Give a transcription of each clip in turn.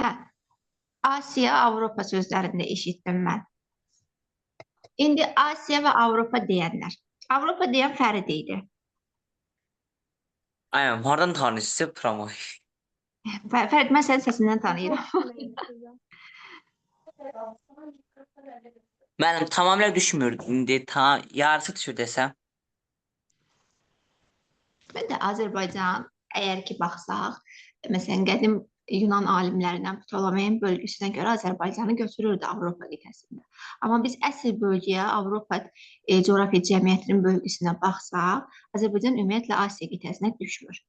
Hə, Asiya, Avropa sözlərində eşitdim mən. İndi Asiya və Avropa deyənlər. Avropa deyən Fərid idi. Aynen, oradan tanışsı promo. Fərid, mən sənin səsindən tanıyıram. Benim tamamıyla düşmüyor. İndi yarısı düşür desem. Mən də Azərbaycan, əgər ki baxsaq, məsələn, qədim Yunan alimlərindən Ptolemeyin bölgüsünə görə Azərbaycanı götürürdü Avropa qitəsində. Amma biz əsl bölgəyə, Avropa coğrafiya cəmiyyətinin bölgüsünə baxsaq, Azərbaycan ümumiyyətlə Asiya qitəsinə düşmür.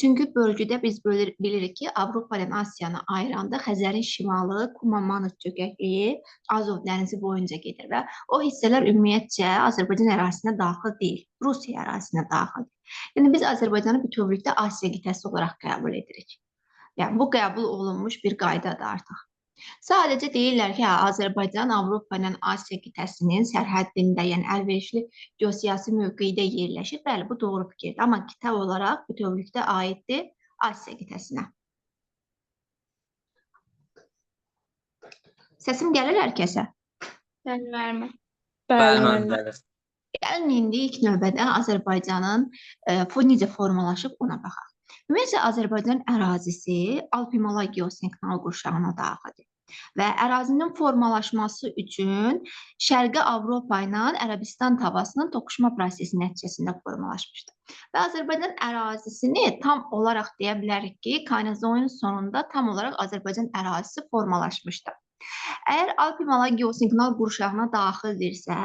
Çünki bölgüdə biz bilirik ki, Avropa ilə Asiyanı ayıranda Xəzərin şimalı, Kuma-Manut çökəkliyi Azov dənizi boyunca gedir və o hissələr ümumiyyətcə Azərbaycan ərazisinə daxil deyil, Rusiya ərazisinə daxildir. Yəni biz Azərbaycanı bütövlükdə Asiya qitəsi olaraq qəbul edirik. Yəni bu qəbul olunmuş bir qaydadır artıq. Sadəcə deyirlər ki, Azərbaycan Avropa ilə Asiya qitəsinin sərhəddində, yəni əlverişli geosiyasi mövqedə yerləşir. Bəli, bu doğru fikirdir. Amma qitə olaraq bütövlükdə aiddir Asiya qitəsinə. Səsim gəlir hər kəsə? Gəlmərmə. Bəli. Gəlin indi ilk növbədə Azərbaycanın necə formalaşıb ona baxaq. Ümumiyyətlə, Azərbaycan ərazisi Alp-Himalay geosinkronal qurşağına daxildir və ərazinin formalaşması üçün Şərqi Avropa ilə Ərəbistan tavasının toqquşma prosesi nəticəsində formalaşmışdır. Və Azərbaycan ərazisini tam olaraq deyə bilərik ki, Kaynozoyun sonunda tam olaraq Azərbaycan ərazisi formalaşmışdır. Əgər Alp-Himalay geosinkronal qurşağına daxildirsə,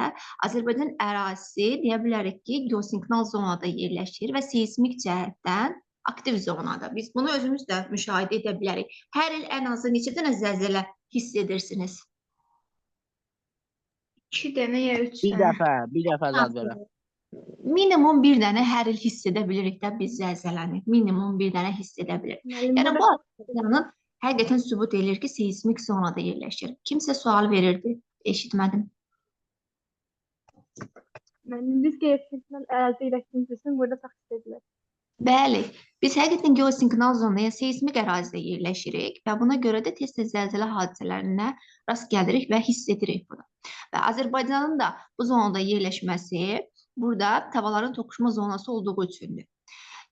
Azərbaycan ərazisi deyə bilərik ki, geosinkronal zonada yerləşir və seismik cəhətdən aktiv zonadır. Biz bunu özümüz də müşahidə edə bilərik. Hər il ən azı neçə dənə zəlzələ hiss edirsiniz? 2 dənə ya 3 dənə. Bir dəfə zəlzələ. Minimum bir dənə hər il hiss edə bilirik də biz zəlzələni. Minimum bir dənə hiss edə bilirik. Yəni bu Azərbaycanın həqiqətən sübut edir ki, seismik zonada yerləşir. Kimsə sual verirdi, eşitmədim. Biz geosinkronal ərazi ilə burada təxsis edilir. Bəli, biz həqiqətən geosinkronal zonada, yəni seismik ərazidə yerləşirik və buna görə də tez-tez zəlzələ hadisələrinə rast gəlirik və hiss edirik bunu. Və Azərbaycanın da bu zonada yerləşməsi burada tavaların toqquşma zonası olduğu üçündür.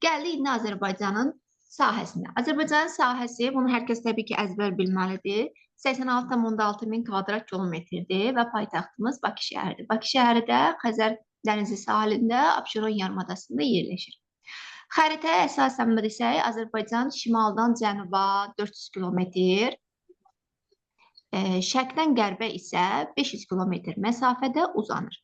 Gəldik indi Azərbaycanın sahəsinə. Azərbaycanın sahəsi, bunu hər kəs təbii ki, əzbər bilməlidir. 86,6 min kvadrat kilometrdir və paytaxtımız Bakı şəhəridir. Bakı şəhəri də Xəzər dənizi sahilində Abşeron yarımadasında yerləşir. Xəritəyə əsasən desək, Azərbaycan şimaldan cənuba 400 kilometr, şərqdən qərbə isə 500 kilometr məsafədə uzanır.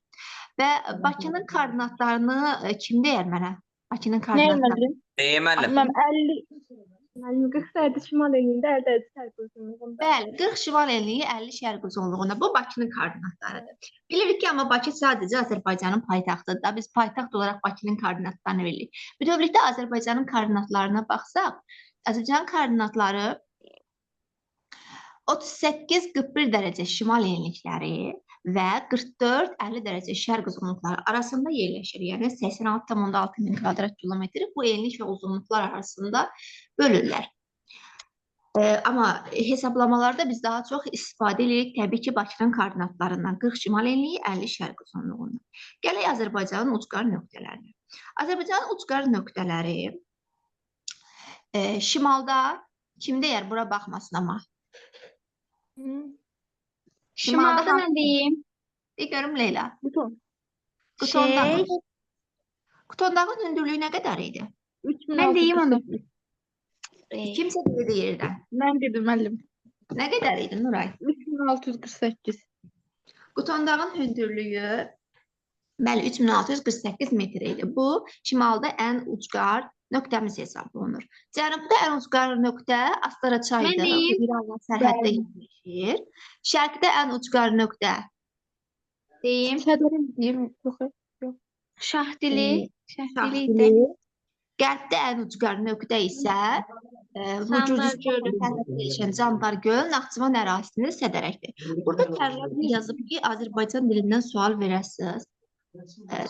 Və Bakının koordinatlarını kim deyər mənə? Bakının koordinatlarını. Deyəmələm. 40 dərəcə şimal enliyində, 50 dərəcə şərq uzunluğunda. Bəli, 40 şimal enliyi, 50 şərq uzunluğunda. Bu Bakının koordinatlarıdır. Bilirik ki, amma Bakı sadəcə Azərbaycanın paytaxtıdır. Biz paytaxt olaraq Bakının koordinatlarını bilirik. Bütövlükdə Azərbaycanın koordinatlarına baxsaq, Azərbaycanın koordinatları 38-41 dərəcə şimal enlikləri və 44-50 dərəcə şərq uzunluqları arasında yerləşir. Yəni 86,6 min kvadrat kilometr bu enlik və uzunluqlar arasında bölürlər. Amma hesablamalarda biz daha çox istifadə edirik təbii ki, Bakının koordinatlarından 40 şimal enliyi, 50 şərq uzunluğundan. Gələk Azərbaycanın ucqar nöqtələrinə. Azərbaycanın ucqar nöqtələri şimalda kim deyər bura baxmasın amma? Şimalda mən deyim. De görüm Leyla. Buton. Qutondağın hündürlüyü nə qədər idi? Mən deyim onu. Kimsə dedi yerdən. Mən dedim müəllim. Nə qədər idi Nuray? 3648. Qutondağın hündürlüyü bəli 3648 metr idi. Bu şimalda ən ucqar nöqtəmiz hesab olunur. Cənubda ən ucqar nöqtə Astara çayıdır. İranla sərhəddə yerləşir. Şərqdə ən ucqar nöqtə deyim. Şahdili. Qərbdə ən ucqar nöqtə isə Candar göl, Naxçıvan ərazisində sədərəkdir. Burada Tərlan yazıb ki, Azərbaycan dilindən sual verəsiniz.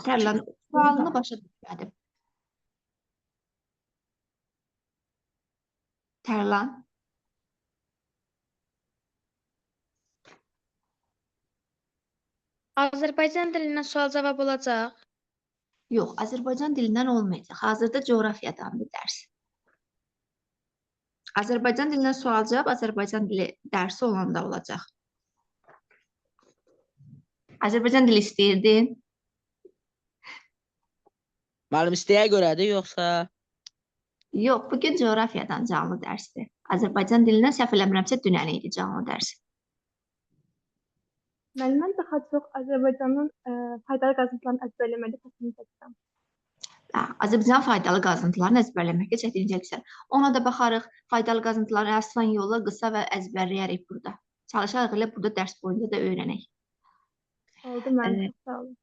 Tərlan sualını başa düşmədim. Tərlan. Azərbaycan dilindən sual-cavab olacaq. Yox, Azərbaycan dilindən olmayacaq. Hazırda coğrafiyadandır dərs. Azərbaycan dilindən sual-cavab Azərbaycan dili dərsi olanda olacaq. Azərbaycan dili istəyirdin? Müəllim istəyə görədir, yoxsa? Yox, bugün coğrafiyadan canlı dərsdir. Azərbaycan dilindən səhv eləmirəmsə dünən idi canlı dərs. Mən daha çox Azərbaycanın faydalı qazıntılarını əzbərləməkdə çətinlik çəkirəm. Azərbaycan faydalı qazıntılarını əzbərləməkdə çətinlik çəkirsən. Ona da baxarıq. Faydalı qazıntıları aslan yolla qısa və əzbərləyərik burada. Çalışarıq elə burada dərs boyunca da öyrənək. Oldu müəllim, çox sağ olun.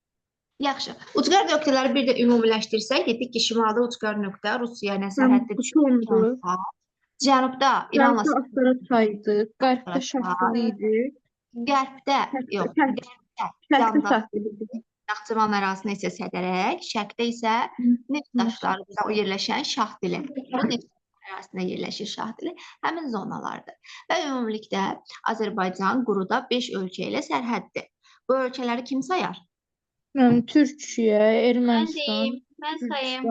Yaxşı. Ucqar nöqtələri bir də ümumiləşdirsək, dedik ki, şimalda ucqar nöqtə Rusiya ilə sərhəddə düşür. Cənubda İranla Astara çaydı, qərbdə Şahbaz idi. qərbdə, yox, qərbdə Naxçıvan ərazisində isə Sədərək, şərqdə isə neft daşları yerləşən Şah dili. Bu neft ərazisində yerləşir Şah dili, həmin zonalardır. Və ümumilikdə Azərbaycan quruda 5 ölkə ilə sərhəddir. Bu ölkələri kim sayar? Türkiyə, Mən Ermənistan, deyim, mən sayım.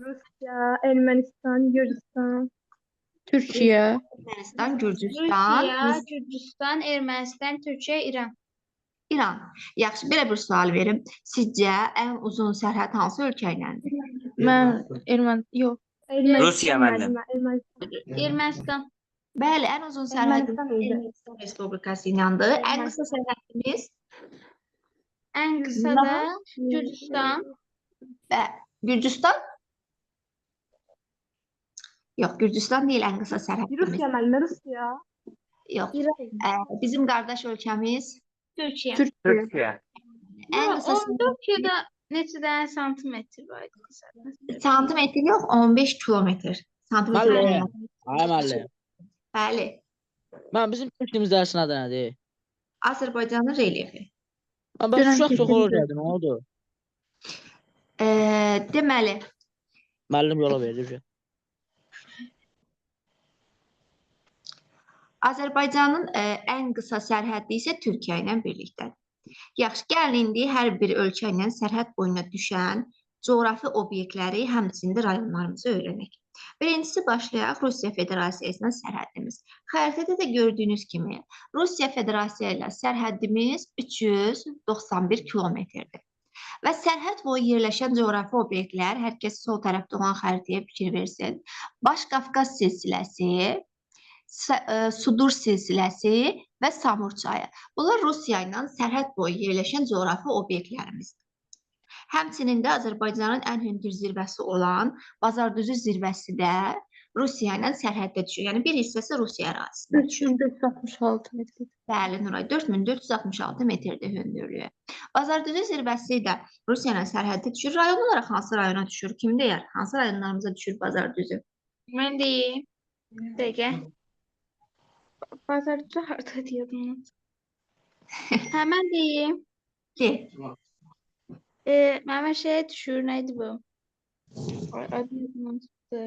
Rusiya, Ermənistan, Gürcüstan, Türkiyə, Ermənistan, Gürcüstan, Rusiya, Gürcüstan, Ermənistan, Türkiyə, İran. İran. Yaxşı, belə bir sual verim. Sizcə ən uzun sərhəd hansı ölkə iləndir? mən yox. Rusiya müəllim. Ermənistan. Bəli, ən uzun sərhəd Ermənistan idi. Ermənistan Respublikası iləndir. Ən qısa sərhədimiz Ən qısa da Gürcüstan. və Gürcüstan? Yox, Gürcüstan deyil ən qısa sərhədimiz. Rusiya müəllimə, Rusiya. Yox. İran. Bizim qardaş ölkəmiz Türkiyə. Türkiyə. ən Yox, qısa o Türkiyədə neçə dənə santimetr var idi? santimetr yox, 15 kilometr. Santimetr. Müəllim. Ay müəllim. Bəli. Mən bizim Türkiyəmiz dərsi nədir? Azərbaycanın relyefi. Ben uşaq çox olacaqdı, nə oldu? Deməli, Müəllim yola verdi. Azərbaycanın ən qısa sərhəddi isə Türkiyə ilə birlikdədir. Yaxşı, gəlin indi hər bir ölkə ilə sərhəd boyuna düşən coğrafi obyektləri, həmçinin rayonlarımızı öyrənək. Birincisi başlayaq Rusiya Federasiyasının sərhədimiz. Xəritədə də gördüyünüz kimi Rusiya Federasiya ilə sərhədimiz 391 kilometrdir. Və sərhəd boyu yerləşən coğrafi obyektlər, hər kəs sol tərəfdə olan xəritəyə fikir versin. Baş Qafqaz silsiləsi, Sudur silsiləsi və Samur çayı. Bunlar Rusiya ilə sərhəd boyu yerləşən coğrafi obyektlərimizdir. Həmçinin də Azərbaycanın ən hündür zirvəsi olan Bazardüzü zirvəsi də Rusiya ilə sərhəddə düşür. Yəni bir hissəsi Rusiya ərazisində düşür. 4466 metr. Bəli, Nuray, 4466 metrdir hündürlüyü. Bazardüzü zirvəsi də Rusiya ilə sərhəddə düşür. Rayon olaraq hansı rayona düşür? Kim deyər? Hansı rayonlarımıza düşür Bazardüzü? Mən deyim. Dəqiqə. Bazarda harda deyirdim? Hə, mən deyim. De. Məmə şeyə düşür, nə idi bu? Adını çıxdı.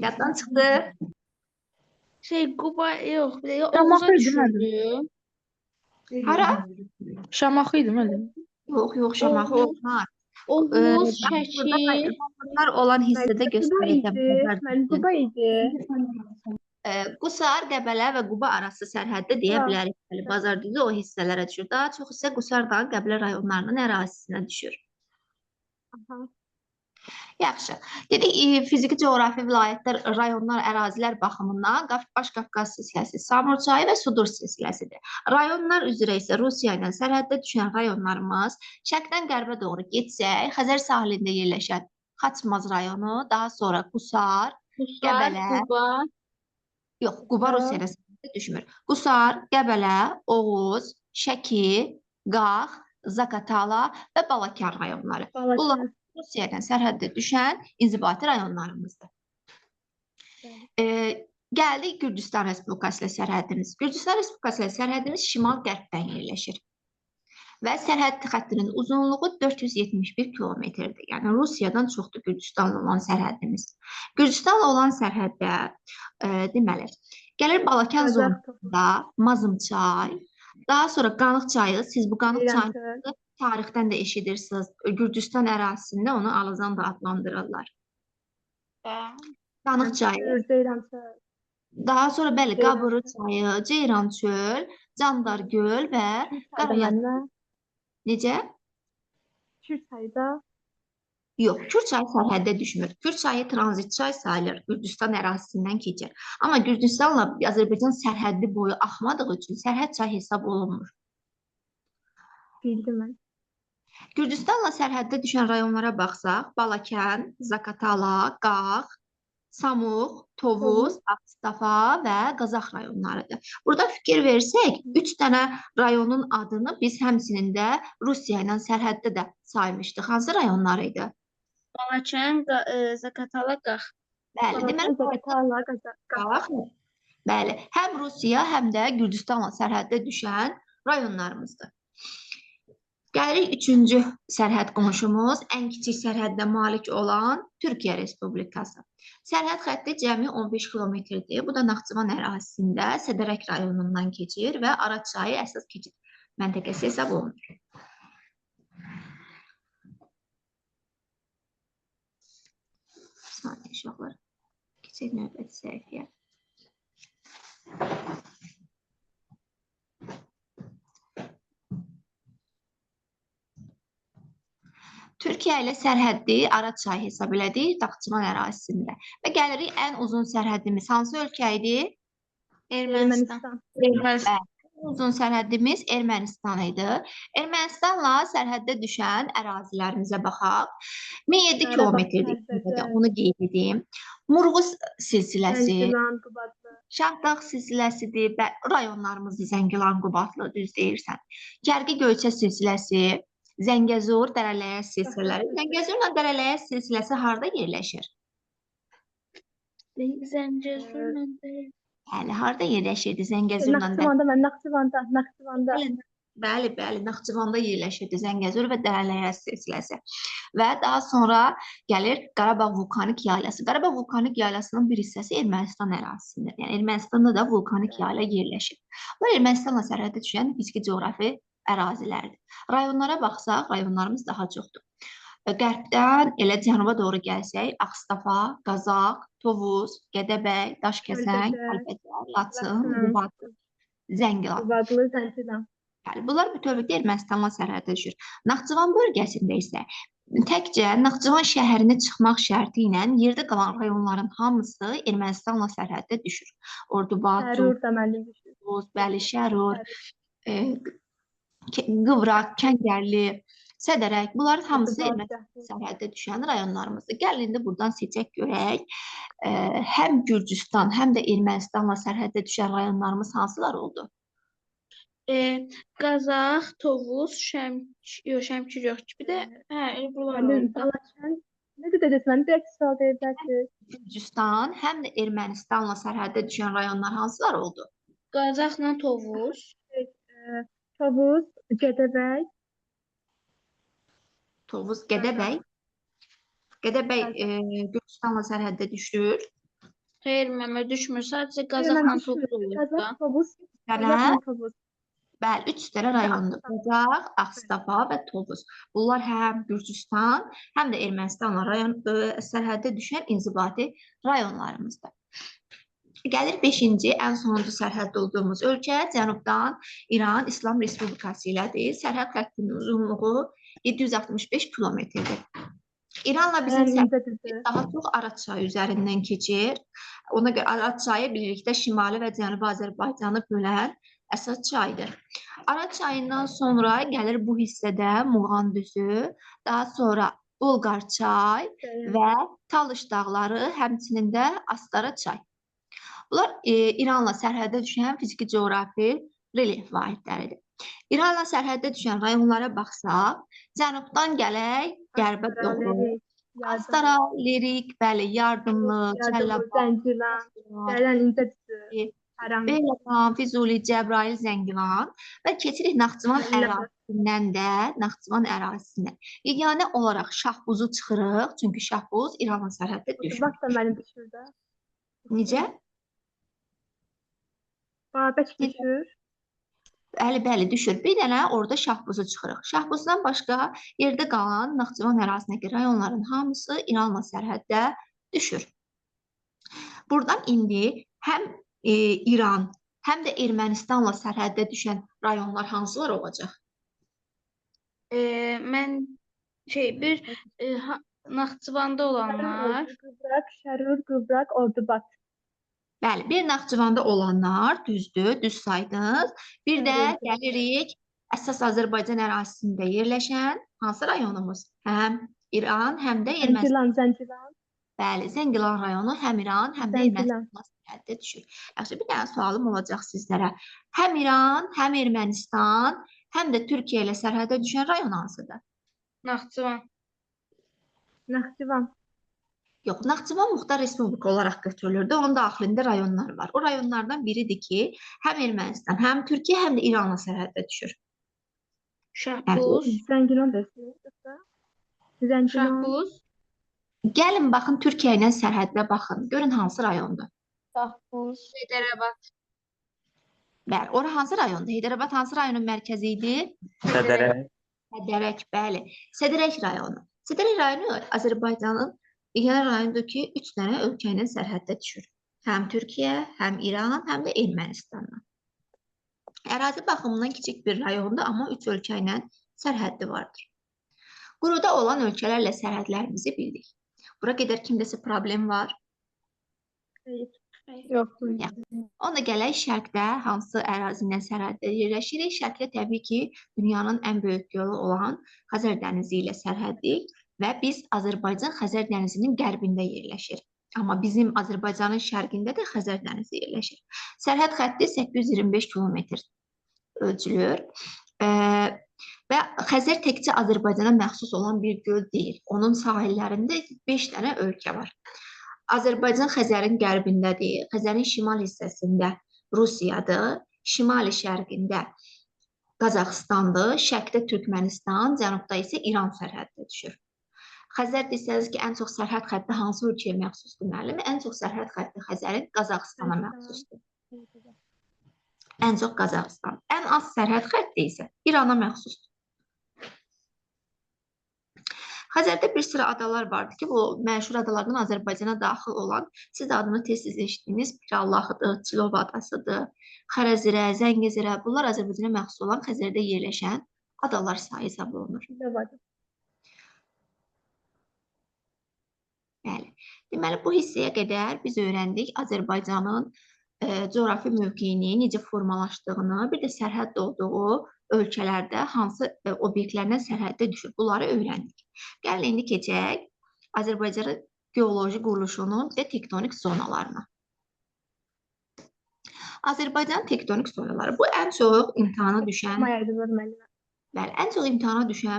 Yaddan çıxdı. Quba, yox, bir də Şamaxı Oğuz'a idi, düşürdü. Hara? Şamaxı idi müəllim. Yox, Şamaxı olmaz. Oğuz, Şəki. Bunlar olan hissədə Quba göstərəcəm. idi. Müəllim, Quba idi. Qusar, Qəbələ və Quba arası sərhəddə deyə Ha. bilərik. Bazardüzü o hissələrə düşür. Daha çox isə Qusardan Qəbələ rayonlarının ərazisinə düşür. Aha. Yaxşı. Dedik, fiziki coğrafi vilayətlər, rayonlar, ərazilər baxımından Baş Qafqaz silsiləsi, Samur çayı və Sudur silsiləsidir. Rayonlar üzrə isə Rusiya ilə sərhəddə düşən rayonlarımız şərqdən qərbə doğru getsək, Xəzər sahilində yerləşən Xaçmaz rayonu, daha sonra Qusar, Qusar, Qəbələ. Quba. Yox, Quba Rusiya ilə sərhəddə düşmür. Qusar, Qəbələ, Oğuz, Şəki, Qax, Zaqatala və Balakən rayonları. Bunlar Rusiya ilə sərhəddə düşən inzibati rayonlarımızdır. Gəldik Gürcüstan Respublikası ilə sərhədimiz. Gürcüstan Respublikası ilə sərhədimiz şimal-qərbdən yerləşir. Və sərhəd xəttinin uzunluğu 471 kilometrdir. Yəni Rusiyadan çoxdur Gürcüstanla olan sərhədimiz. Gürcüstanla olan sərhəddə deməli, gəlir Balakən zonasında Mazımçay, Daha sonra Qanıq çayı, siz bu Qanıq çayını İrançı. tarixdən də eşidirsiniz. Gürcüstan ərazisində onu Alazan da adlandırırlar. Qanıq çayı. Ceyrançı. Daha sonra bəli, Ceyran Qabırı çayı, Ceyran çöl, Candar göl və Qarayaz. Necə? Kür çayda. Yox, Kür çayı sərhəddə düşmür. Kür çayı tranzit çay sayılır, Gürcüstan ərazisindən keçir. Amma Gürcüstanla Azərbaycan sərhəddi boyu axmadığı üçün sərhəd çay hesab olunmur. Bildim mən. Gürcüstanla sərhəddə düşən rayonlara baxsaq, Balakən, Zaqatala, Qax, Samux, Tovuz, Ağstafa və Qazax rayonlarıdır. Burada fikir versək, 3 dənə rayonun adını biz həmçinin də Rusiya ilə sərhəddə də saymışdıq. Hansı rayonlar idi? Balakən, Zaqatala, Qax. Bəli, deməli Zaqatala, Qax. Bəli, həm Rusiya, həm də Gürcüstanla sərhəddə düşən rayonlarımızdır. Gəlirik 3-cü sərhəd qonşumuz, ən kiçik sərhəddə malik olan Türkiyə Respublikası. Sərhəd xətti cəmi 15 kilometrdir. Bu da Naxçıvan ərazisində Sədərək rayonundan keçir və Araz çayı əsas keçid məntəqəsi hesab olunur. Saniyə uşaqlar, keçək növbəti səhifəyə. Türkiyə ilə sərhəddi Araz çayı hesab elədik Naxçıvan ərazisində. Və gəlirik ən uzun sərhədimiz hansı ölkə idi? Ermənistan. Bəli, uzun sərhədimiz Ermənistan idi. Ermənistanla sərhəddə düşən ərazilərimizə baxaq. 1007 kilometrdir, onu qeyd edeyim. Murğuz silsiləsi, Zəngilan, Qubadlı. Şahdağ silsiləsidir, rayonlarımız Zəngilan, Qubadlı, düz deyirsən. Kərqi Göyçə silsiləsi, Zəngəzur, Dərələyəz silsilələri. Zəngəzurla Dərələyəz silsiləsi harda yerləşir? Zəngəzurla Bəli, harda yerləşirdi Zəngəzurla Naxçıvanda. Bəli, Naxçıvanda yerləşirdi Zəngəzur və Dərələyəz silsiləsi. Və daha sonra gəlir Qarabağ vulkanik yaylası. Qarabağ vulkanik yaylasının bir hissəsi Ermənistan ərazisində. Yəni Ermənistanda da vulkanik yayla yerləşir. Bu Ermənistanla sərhəddə düşən fiziki coğrafi ərazilərdir. Rayonlara baxsaq, rayonlarımız daha çoxdur. Qərbdən elə cənuba doğru gəlsək, Ağstafa, Qazax, Tovuz, Gədəbəy, Daşkəsən, Kəlbəcər, Laçın, Qubadlı, Zəngilan. Qubadlı, Zəngilan. Bunlar bütövlükdə Ermənistanla sərhəddə düşür. Naxçıvan bölgəsində isə təkcə Naxçıvan şəhərinə çıxmaq şərti ilə yerdə qalan rayonların hamısı Ermənistanla sərhəddə düşür. Ordubad, Şərur, Qıvraq, Kəngərli, Sədərək, bunların hamısı Ermənistan sərhəddə düşən rayonlarımızdır. Gəlin indi buradan seçək görək. Həm Gürcüstan, həm də Ermənistanla sərhəddə düşən rayonlarımız hansılar oldu? Qazax, Tovuz, Şəmkir yox ki. Bir də, bunlar oldu. Necə dediniz, mən direkt sual verirəm. Gürcüstan, həm də Ermənistanla sərhəddə düşən rayonlar hansılar oldu? Qazaxla Tovuz. Tovuz, Gədəbəy. Tovuz, Gədəbəy. Gədəbəy Gürcüstanla sərhəddə düşür. Xeyr, məmə düşmür. Sadəcə Qazaxla Tovuz olur da. Qazax, Tovuz. Bəli, 3 dənə rayondur. Qazax, Ağstafa və Tovuz. Bunlar həm Gürcüstan, həm də Ermənistanla sərhəddə düşən inzibati rayonlarımızdır. Gəlir 5-ci, ən sonuncu sərhəd olduğumuz ölkə cənubdan İran İslam Respublikası ilədir. Sərhəd xəttinin uzunluğu 765 kilometrdir. İranla bizim sərhədimiz daha çox Araz çayı üzərindən keçir. Ona görə Araz çayı birlikdə Şimali və Cənubi Azərbaycanı bölən əsas çaydır. Araz çayından sonra gəlir bu hissədə Muğan düzü, daha sonra Bulqar çay və Talış dağları, həmçinin də Astara çay. Bunlar İranla sərhəddə düşən fiziki coğrafi relyef vahidləridir. İranla sərhəddə düşən rayonlara baxsaq, cənubdan gələk, qərbə doğru. Astara, Lirik, bəli, Yardımlı, Cəlilabad, Beyləqan, Füzuli, Cəbrayıl, Zəngilan və keçirik Naxçıvan ərazisindən də Naxçıvan ərazisinə. Yeganə olaraq Şahbuzu çıxırıq, çünki Şahbuz İranla sərhəddə düşür. Bax da mənim düşür. Necə? Babək düşür. Bəli, düşür. Bir dənə orada Şahbuzu çıxırıq. Şahbuzdan başqa yerdə qalan Naxçıvan ərazisindəki rayonların hamısı İranla sərhəddə düşür. Buradan indi həm İran, həm də Ermənistanla sərhəddə düşən rayonlar hansılar olacaq? Mən Naxçıvanda olanlar, Qıbraq, Şərur, Qıbraq, Ordubad. Bəli, bir Naxçıvanda olanlar düzdür, düz saydınız. Bir də gəlirik əsas Azərbaycan ərazisində yerləşən hansı rayonumuz? Həm İran, həm də Ermənistan. Zəngilan. Bəli, Zəngilan rayonu həm İran, həm də Zəngilan. Ermənistan sərhəddə düşür. Yaxşı, bir dənə sualım olacaq sizlərə. Həm İran, həm Ermənistan, həm də Türkiyə ilə sərhəddə düşən rayon hansıdır? Naxçıvan. Naxçıvan. Yox, Naxçıvan Muxtar Respublika olaraq götürülürdü. Onun daxilində rayonlar var. O rayonlardan biridir ki, həm Ermənistan, həm Türkiyə, həm də İranla sərhəddə düşür. Şahbuz. Zəngilan desin. Zəngilan. Şahbuz. Gəlin baxın Türkiyə ilə sərhəddə baxın. Görün hansı rayondur? Şahbuz. Heydərabad. Bəli, ora hansı rayondur? Heydərabad hansı rayonun mərkəzi idi? Sədərək. Sədərək, bəli. Sədərək rayonu. Sədərək rayonu Azərbaycanın yeganə rayondur ki, 3 dənə ölkə ilə sərhəddə düşür. Həm Türkiyə, həm İran, həm də Ermənistanla. Ərazi baxımından kiçik bir rayondur, amma 3 ölkə ilə sərhəddi vardır. Quruda olan ölkələrlə sərhədlərimizi bildik. Bura qədər kimdəsə problem var? Yox. Onda gələk şərqdə hansı ərazi ilə sərhəddə yerləşirik? Şərqdə təbii ki, dünyanın ən böyük gölü olan Xəzər dənizi ilə sərhəddik və biz Azərbaycan Xəzər dənizinin qərbində yerləşir. Amma bizim Azərbaycanın şərqində də Xəzər dənizi yerləşir. Sərhəd xətti 825 kilometr ölçülür. Və Xəzər təkcə Azərbaycana məxsus olan bir göl deyil. Onun sahillərində 5 dənə ölkə var. Azərbaycan Xəzərin qərbindədir. Xəzərin şimal hissəsində Rusiyadır. Şimali şərqində Qazaxıstandır. Şərqdə Türkmənistan, cənubda isə İran sərhəddə düşür. Xəzər desəniz ki, ən çox sərhəd xətti hansı ölkəyə məxsusdur müəllim? Ən çox sərhəd xətti Xəzərin Qazaxıstana məxsusdur. Ən çox Qazaxıstan. Ən az sərhəd xətti isə İrana məxsusdur. Xəzərdə bir sıra adalar vardır ki, bu məşhur adalardan Azərbaycana daxil olan, siz adını tez-tez eşitdiyiniz Pirallahıdır, Çilov adasıdır, Xərəzirə, Zəngəzirə, bunlar Azərbaycana məxsus olan Xəzərdə yerləşən adalar sayı hesab olunur. Bəli. Deməli, bu hissəyə qədər biz öyrəndik Azərbaycanın coğrafi mövqeyini, necə formalaşdığını, bir də sərhəd olduğu ölkələrdə hansı obyektlərlə sərhəddə düşür. Bunları öyrəndik. Gəlin, indi keçək Azərbaycanın geoloji quruluşunun və tektonik zonalarına. Azərbaycanın tektonik zonaları. Bu ən çox imtahana düşən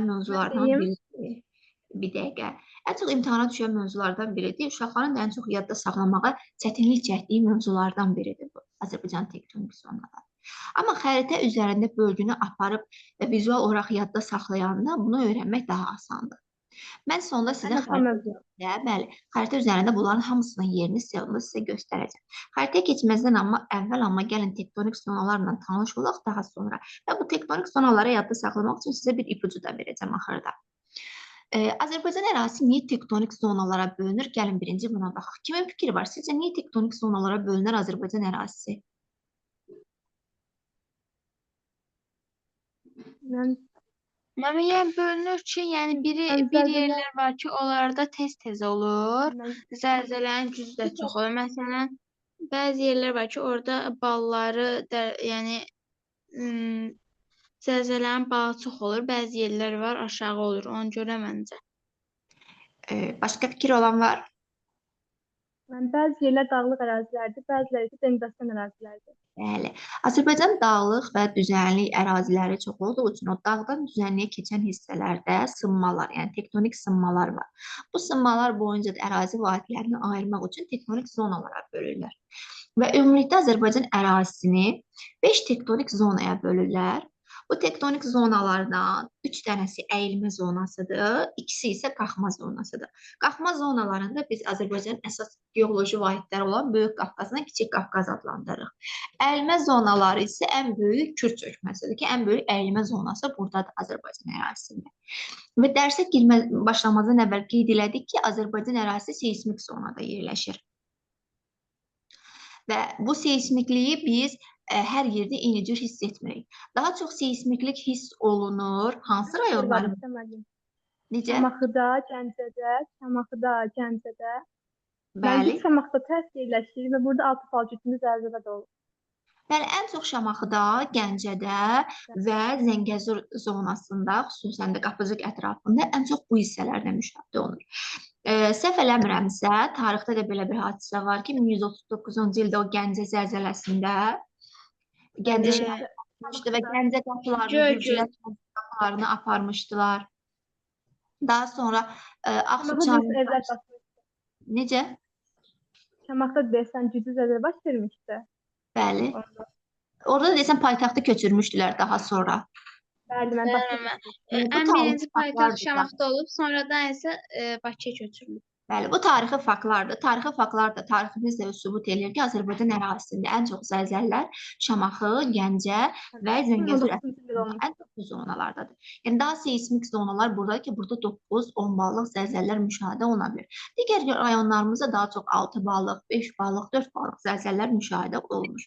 mövzulardan biridir. Bir dəqiqə. Ən çox imtahana düşən mövzulardan biridir. Uşaqların da ən çox yadda saxlamağa çətinlik çəkdiyi mövzulardan biridir bu Azərbaycan tektonik zonaları. Amma xəritə üzərində bölgünü aparıb və vizual olaraq yadda saxlayanda bunu öyrənmək daha asandır. Mən sonda sizə xəritə üzərində bunların hamısının yerini sizə göstərəcəm. Xəritəyə keçməzdən əvvəl gəlin tektonik zonalarla tanış olaq daha sonra. Və bu tektonik zonaları yadda saxlamaq üçün sizə bir ipucu da verəcəm axırda. Azərbaycan ərazisi niyə tektonik zonalara bölünür? Gəlin birinci buna baxaq. Kimin fikri var? Sizcə niyə tektonik zonalara bölünür Azərbaycan ərazisi? Yəni bölünür ki, yəni bir yerlər var ki, onlarda tez-tez olur. Zəlzələnin gücü də çox olur. Məsələn, bəzi yerlər var ki, orada balları, yəni zəlzələnin balı çox olur. Bəzi yerlər var, aşağı olur. Ona görə məncə. Başqa fikir olan var? Bəzi yerlər dağlıq ərazilərdir, bəziləri isə dənizastan ərazilərdir. Bəli. Azərbaycan dağlıq və düzənlik əraziləri çox olduğu üçün o dağdan düzənliyə keçən hissələrdə sınmalar, yəni tektonik sınmalar var. Bu sınmalar boyunca da ərazi vahidlərini ayırmaq üçün tektonik zonalara bölürlər. Və ümumilikdə Azərbaycan ərazisini 5 tektonik zonaya bölürlər. Bu tektonik zonalardan 3 dənəsi əyilmə zonasıdır, ikisi isə qalxma zonasıdır. Qalxma zonalarında biz Azərbaycanın əsas geoloji vahidləri olan Böyük Qafqazla Kiçik Qafqaz adlandırırıq. Əyilmə zonaları isə ən böyük Kür çökməsidir ki, ən böyük əyilmə zonası buradadır Azərbaycan ərazisində. Və dərsə başlamazdan əvvəl qeyd elədik ki, Azərbaycan ərazisi seismik zonada yerləşir. Və bu seismikliyi biz hər yerdə eyni cür hiss etmirik. Daha çox seismiklik hiss olunur. Hansı rayonların? Necə? Şamaxıda, Gəncədə. Bəli. Biz Şamaxıda tərs yerləşir və burada 6 bal güclü zəlzələ də olur. Bəli, ən çox Şamaxıda, Gəncədə və Zəngəzur zonasında, xüsusən də Qapıcıq ətrafında ən çox bu hissələrdə müşahidə olunur. Səhv eləmirəmsə, tarixdə də belə bir hadisə var ki, 1139-cu ildə o Gəncə zəlzələsində Gəncə şəhəri aparmışdı və Gəncə qapılarını aparmışdılar. Daha sonra Axçam... Necə? Şamaxıda desən güclü zəlzələ baş vermişdi. Bəli. Orada desən paytaxtı köçürmüşdülər daha sonra. Bəli, mən başa Ən birinci paytaxt Şamaxıda olub, sonradan isə Bakıya köçürülüb. Bəli, bu tarixi faktlardır. Tarixi faktlar da tariximiz də sübut edir ki, Azərbaycan ərazisində ən çox zəlzələlər Şamaxı, Gəncə və Zəngəzur ətrafında ən çox bu zonalardadır. Yəni daha seismik zonalar buradadır ki, burada 9-10 ballıq zəlzələlər müşahidə oluna bilir. Digər rayonlarımızda daha çox 6 ballıq, 5 ballıq, 4 ballıq zəlzələlər müşahidə olunur.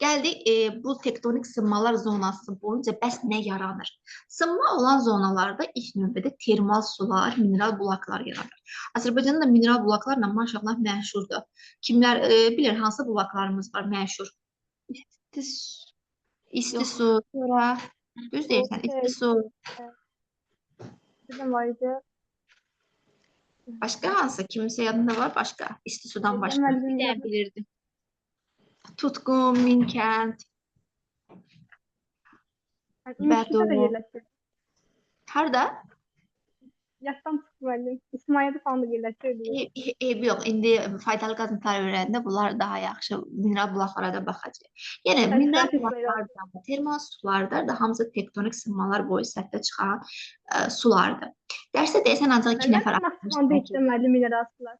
Gəldik bu tektonik sınmalar zonası boyunca bəs nə yaranır? Sınma olan zonalarda ilk növbədə termal sular, mineral bulaqlar yaranır. Azərbaycanın da mineral bulaqlarla maşallah məşhurdur. Kimlər bilir hansı bulaqlarımız var məşhur? İsti su, sonra düz deyirsən, isti su. Başqa hansı? Kimsə yadında var başqa? İsti sudan başqa. Bir də bilirdim. Tutqun, Minkənd, Bədu. Harada? Yaddan çıxmalıyım. İsmaildə falan da yerləşir. Eybi yox, indi faydalı qazıntılar öyrəndə bunlar daha yaxşı mineral bulaqlara da baxacaq. Yəni, mineral bulaqlarda, termal sularda da hamısı tektonik sınmalar boyu səthə çıxan sulardır. Dərsdə deyəsən ancaq 2 nəfər mineral sular.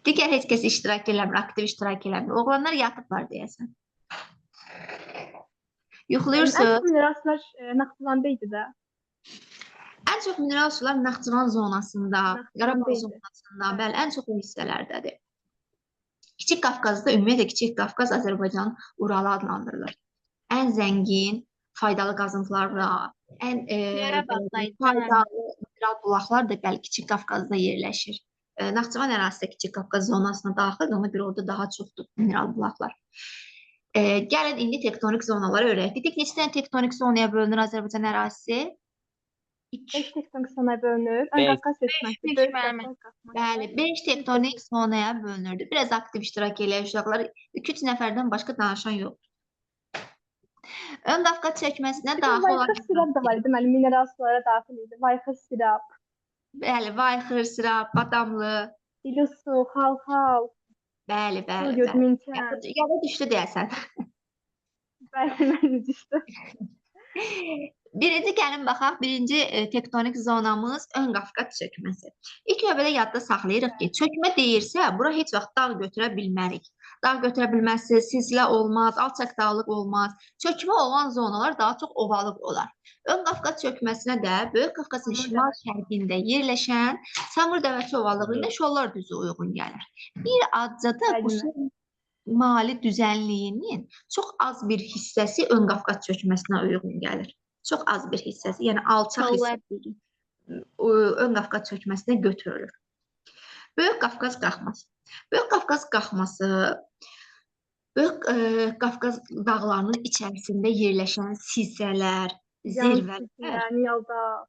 Digər heç kəs iştirak eləmir, aktiv iştirak eləmir. Oğlanlar yatıblar deyəsən. Yoxlayırsınız. Ən çox mineral sular Naxçıvanda idi də. Ən çox mineral sular Naxçıvan zonasında, Qarabağ zonasında, bəli, ən çox o hissələrdədir. Kiçik Qafqazda, ümumiyyətlə Kiçik Qafqaz Azərbaycanın Uralı adlandırılır. Ən zəngin, faydalı qazıntılarla, ən faydalı mineral bulaqlar da bəli Kiçik Qafqazda yerləşir. Naxçıvan ərazisi Kiçik Qafqaz zonasına daxildir, ona görə orada daha çoxdur mineral bulaqlar. Gəlin indi tektonik zonaları öyrənək. Dedik, neçə dənə tektonik zonaya bölünür Azərbaycan ərazisi? 5 tektonik zonaya bölünür. Ön Qafqaz seçməsi. Bəli, 5 tektonik zonaya bölünürdü. Biraz aktiv iştirak eləyək uşaqlar. 2-3 nəfərdən başqa danışan yoxdur. Ön Qafqaz çəkməsinə daxil olan... Vayxır sirab da var idi, deməli, mineral sulara daxil idi. Vayxır sirab. Bəli, Vayxır, Sirab, Badamlı. İlusu, Xalxal. Bəli, bəli. Suyud, Minkənd. Yada düşdü deyəsən. Bəli, mən düşdü. Birinci gəlin baxaq, birinci tektonik zonamız Ön Qafqaz çökməsi. İlk növbədə yadda saxlayırıq ki, çökmə deyirsə, bura heç vaxt dağ götürə bilmərik. Dağ götürə bilməzsə, silsilə olmaz, alçaq dağlıq olmaz. Çökmə olan zonalar daha çox ovalıq olar. Ön Qafqaz çökməsinə də Böyük Qafqazın şimal-şərqində yerləşən Samur-Dəvəçi ovalığı ilə Şollar düzü uyğun gəlir. Bir adca da bu mali düzənliyinin çox az bir hissəsi Ön Qafqaz çökməsinə uyğun gəlir. Çox az bir hissəsi, yəni alçaq hissəsi Ön Qafqaz çökməsinə götürülür. Böyük Qafqaz qalxması. Böyük Qafqaz qalxması Böyük Qafqaz dağlarının içərisində yerləşən silsələr, zirvələr, Niyaldağ,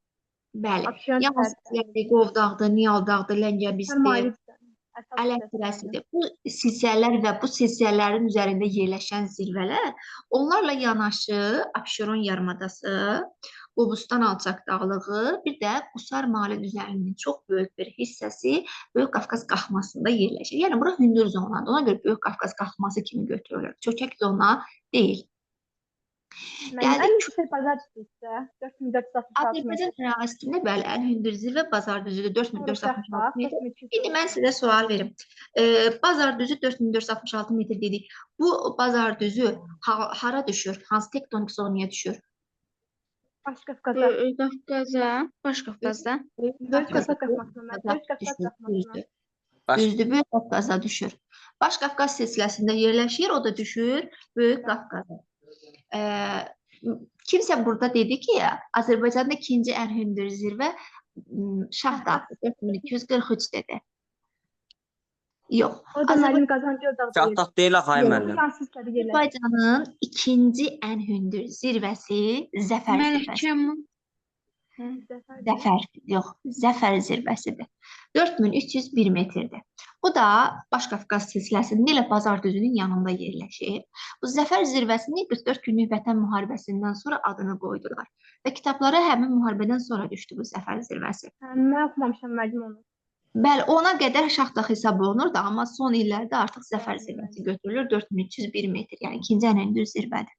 bəli, Yamasıqdır, Qovdağdır, Niyaldağdır, Ləngəbizdir, Ələkdirəsidir. Bu silsələr və bu silsələrin üzərində yerləşən zirvələr, onlarla yanaşı Abşeron yarımadası, Qobustan alçaq dağlığı, bir də Qusar mali düzənliyinin çox böyük bir hissəsi Böyük Qafqaz qalxmasında yerləşir. Yəni, bura hündür zonadır. Ona görə Böyük Qafqaz qalxması kimi götürülür. Çökək zona deyil. Mənim Gəldik ən yüksək bazar üstə 4466 Azərbaycan metr. ərazisində bəli, ən hündür zirvə bazar düzüdür 4466 metr. 4200. İndi mən sizə sual verim. Bazar düzü 4466 metr dedik. Bu bazar düzü hara düşür? Hansı tektonik zonaya düşür? Başqafqaza. Qafqaza, Başqafqazda. Böyük Qafqaz qaxmasına. Böyük Qafqaz qaxmasına. Düzdür. Baş- Düzdür, Böyük Qafqaza düşür. Baş Qafqaz silsiləsində yerləşir, o da düşür Böyük Qafqaza. Kimsə burada dedi ki, Azərbaycanda ikinci ən hündür zirvə Şahdağ 4243 dedi. Yox. O da mənim Qazancı Dağ deyil. Şahdağ deyil axı ay müəllim. Fransızları yerləşir. Azərbaycanın ikinci ən hündür zirvəsi Zəfər zirvəsi. Məlikəmə. Zəfər, yox, Zəfər zirvəsidir. 4301 metrdir. Bu da Başqafqaz silsiləsində ilə Bazar düzünün yanında yerləşir. Bu Zəfər zirvəsini 44 günlük Vətən müharibəsindən sonra adını qoydular. Və kitablara həmin müharibədən sonra düşdü bu Zəfər zirvəsi. Mən oxumamışam müəllim onu. Bəli, ona qədər Şahdağ hesab olunurdu, amma son illərdə artıq Zəfər zirvəsi götürülür 4301 metr, yəni ikinci ən hündür zirvədir.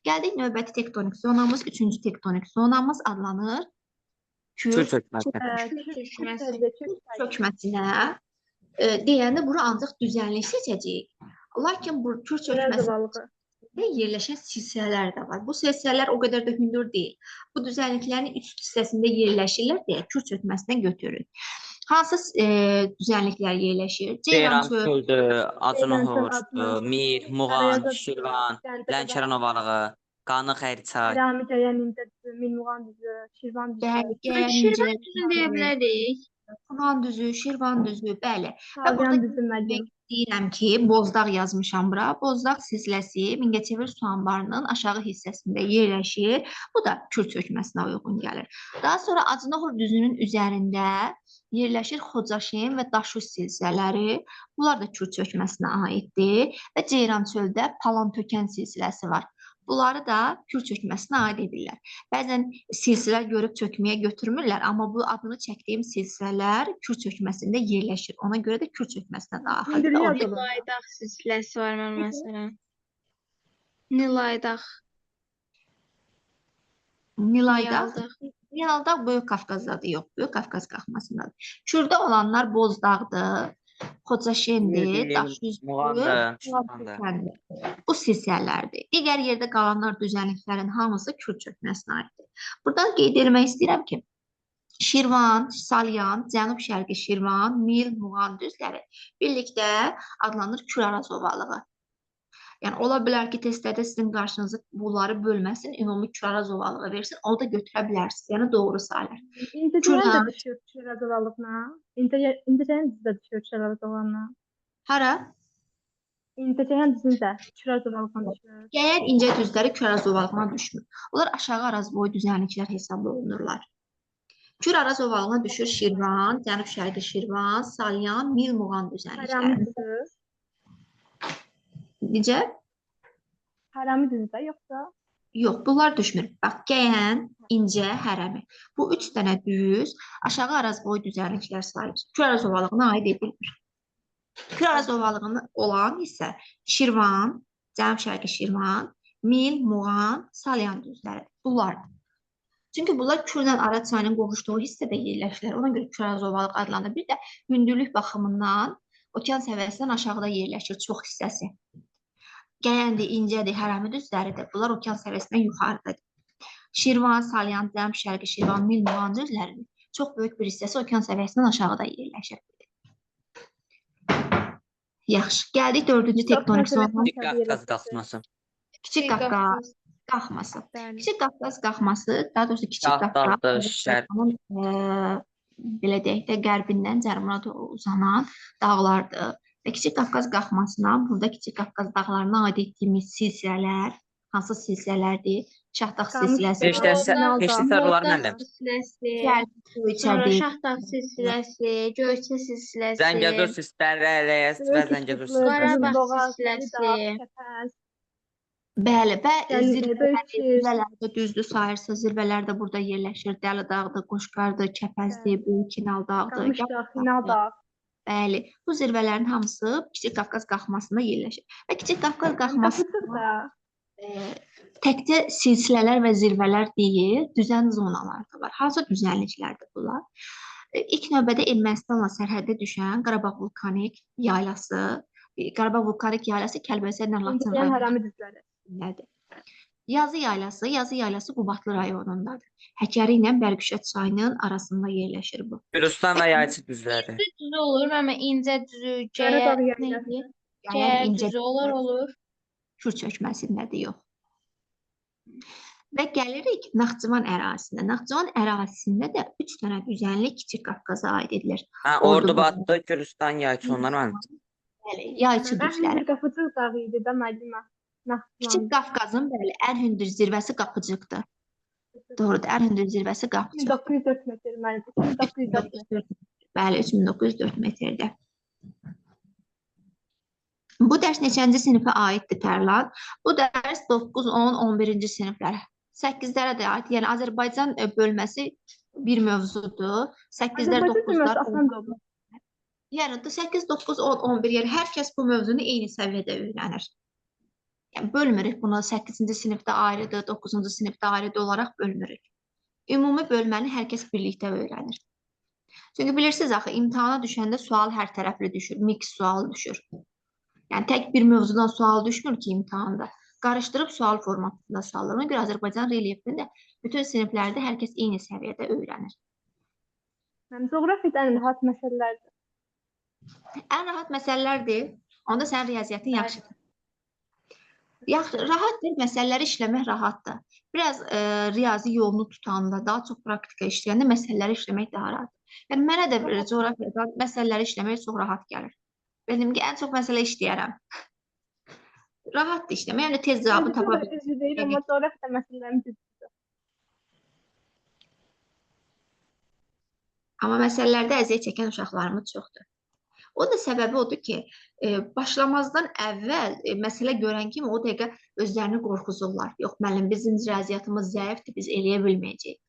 Gəldik növbəti tektonik zonamız, üçüncü tektonik zonamız adlanır Kür çökməsi. çökməsinə. Deyəndə bura ancaq düzənlik seçəcəyik. Lakin bu kür çökməsi yerləşən silsilələr də var. Bu silsilələr o qədər də hündür deyil. Bu düzənliklərin üst hissəsində yerləşirlər deyə kür çökməsinə götürürük. Hansı düzənliklər yerləşir? Ceyran çöldü, Acınohor, Mir, Muğan, Şirvan, Lənkəran ovalığı, Qanı Xəriçay. Rami Cəyənin düzü, Milmuğan düzü, Şirvan düzü. Şirvan düzünü deyə bilərik. Muğan düzü, Şirvan düzü, bəli. Sağlayan düzü müəllim. Deyirəm ki, Bozdağ yazmışam bura. Bozdağ silsiləsi Mingəçevir su anbarının aşağı hissəsində yerləşir. Bu da kür çökməsinə uyğun gəlir. Daha sonra Acınohor düzünün üzərində yerləşir Xocaşen və Daşüz silsilələri. Bunlar da kür çökməsinə aiddir. Və Ceyrançöldə Palantökən silsiləsi var. Bunları da kür çökməsinə aid edirlər. Bəzən silsilə görüb çökməyə götürmürlər, amma bu adını çəkdiyim silsilələr kür çökməsində yerləşir. Ona görə də kür çökməsinə daxildir. Nilaydağ silsiləsi var mən məsələn. Nilaydağ. Niyaldağ Böyük Qafqazdadır, yox, Böyük Qafqaz qalxmasındadır. Kürdə olanlar Bozdağdır, Xocaşendir, Daşüzdür, Şirvandır. Bu silsilələrdir. Digər yerdə qalanlar düzənliklərin hamısı kür çökməsinə aiddir. Buradan qeyd etmək istəyirəm ki, Şirvan, Salyan, Cənub-Şərqi Şirvan, Mil, Muğan düzləri birlikdə adlanır Kür-Araz ovalığı. Yəni, ola bilər ki, testlərdə sizin qarşınızı bunları bölməsin, ümumi Kür-Araz ovalığı versin, onu da götürə bilərsiniz. Yəni, doğru sayılır. İntəcəyin də düşür Kür-Araz ovalığına. İntəcəyin düzü də düşür Kür-Araz ovalığına. Hara? İntəcəyin düzü də Kür-Araz ovalığına düşür. Gəyər incə düzləri Kür-Araz ovalığına düşmür. Onlar aşağı Arazboy düzənliklər hesab olunurlar. Kür-Araz ovalığına düşür Şirvan, Cənub-Şərqi Şirvan, Salyan, Mil, Muğan düzənlikləri. Hərami düzü. Necə? Hərami düzü də yoxsa? Yox, bunlar düşmür. Bax, Gəyən, İncə, Hərəmi. Bu 3 dənə düz aşağı Arazboy düzənliklər sayılır. Kür-Araz ovalığına aid edilir. Kür-Araz ovalığında olan isə Şirvan, Cənub-Şərqi Şirvan, Mil, Muğan, Salyan düzləri. Bunlardır. Çünki bunlar Kürlə Araz çayının qovuşduğu hissədə yerləşirlər. Ona görə Kür-Araz ovalığı adlanır. Bir də hündürlük baxımından okean səviyyəsindən aşağıda yerləşir çox hissəsi. Gəyəndir, İncədir, Hərəmi düzləridir. Bunlar okean səviyyəsindən yuxarıdadır. Şirvan, Salyan, Cənub-Şərqi Şirvan, Mil, Muğan düzlərinin çox böyük bir hissəsi okean səviyyəsindən aşağıda yerləşir. Yaxşı, gəldik 4-cü tektonik zonaya. Kiçik Qafqaz qalxması. Kiçik Qafqaz qalxması. Kiçik Qafqaz qalxması, daha doğrusu Kiçik Şahdağdır, Qafqaz belə deyək də qərbindən cənubuna doğru uzanan dağlardır. Və Kiçik Qafqaz qalxmasına, burada Kiçik Qafqaz dağlarına aid etdiyimiz silsilələr, hansı silsilələrdir? Şahdağ silsiləsi, Peştəsərlər nədir? Şahdağ silsiləsi, Göyçə silsiləsi, Zəngəzur silsilələri, və Zəngəzur silsilələri. Qarabağ silsiləsi. Bəli, və zirvələr də düzdür sayırsa, zirvələr də burada yerləşir. Dəli dağdır, Qoşqardır, Kəpəzdir, Böyük İnal dağdır. Qamışdağ, İnal dağ. Bəli, bu zirvələrin hamısı Kiçik Qafqaz qalxmasında yerləşir. Və Kiçik Qafqaz qalxması Təkcə silsilələr və zirvələr deyil, düzən zonalar da var. Hansı düzənliklərdir bunlar? İlk növbədə Ermənistanla sərhəddə düşən Qarabağ vulkanik yaylası, Qarabağ vulkanik yaylası Kəlbəcərlə Laçın İncəsənət Hərami düzləri. rayonundadır. Yazı yaylası Qubadlı rayonundadır. Həkəri ilə Bərgüşə çayının arasında yerləşir bu. Gürcistan və Yayçı düzləri. Düzü olur, məmə incə düzü, Qaradağ gəyər, yaylası. neydi? Yəni Gəyər incə düzü olur. Kür çökməsindədir, yox. Və gəlirik Naxçıvan ərazisinə. Naxçıvan ərazisində də 3 dənə düzənlik Kiçik Qafqaza aid edilir. Ordubatı, Gürcistan, Yayçı onlar mənim. Bəli, Yayçı düzləri. Ən qapıcıq dağı idi də müəllimə. Kiçik Qafqazın bəli, ən hündür zirvəsi Qapıcıqdır. Doğrudur, ən hündür zirvəsi Qapıcıq. 1904 metr müəllim. 1904 metr. Bəli, 3904 metrdə. Bu dərs neçənci sinifə aiddir Tərlan? Bu dərs 9, 10, 11-ci siniflərə. 8-lərə də aid. Yəni Azərbaycan bölməsi bir mövzudur. 8-lər, Azərbaycan 9-lar, asandır. yəni 8, 9, 10, 11, yəni hər kəs bu mövzunu eyni səviyyədə öyrənir. Yəni bölmürük bunu 8-ci sinifdə ayrıdır, 9-cu sinifdə ayrıdır olaraq bölmürük. Ümumi bölməni hər kəs birlikdə öyrənir. Çünki bilirsiniz axı imtahana düşəndə sual hər tərəfli düşür, mix sual düşür. Yəni tək bir mövzudan sual düşmür ki imtahanda. Qarışdırıb sual formatında salır. Ona görə Azərbaycan relyefini də bütün siniflərdə hər kəs eyni səviyyədə öyrənir. Mənim coğrafiyada ən rahat məsələlərdir. Ən rahat məsələlərdir. Onda sənin riyaziyyatın yaxşıdır. Rahatdır, məsələləri işləmək rahatdır. Biraz riyazi yolunu tutanda, daha çox praktika işləyəndə məsələləri işləmək daha rahatdır. Yəni mənə də coğrafiyada məsələləri işləmək çox rahat gəlir. Benim ki, ən çox məsələ işləyərəm. Rahatdır işləmək, yəni tez cavabı tapa bilirəm. Amma coğrafiyada məsələlərim düzdür. Amma məsələlərdə əziyyət çəkən uşaqlarımız çoxdur. O da səbəbi odur ki, başlamazdan əvvəl məsələ görən kimi o dəqiqə özlərini qorxuzurlar. Yox, müəllim, bizim riyaziyyatımız zəifdir, biz eləyə bilməyəcəyik.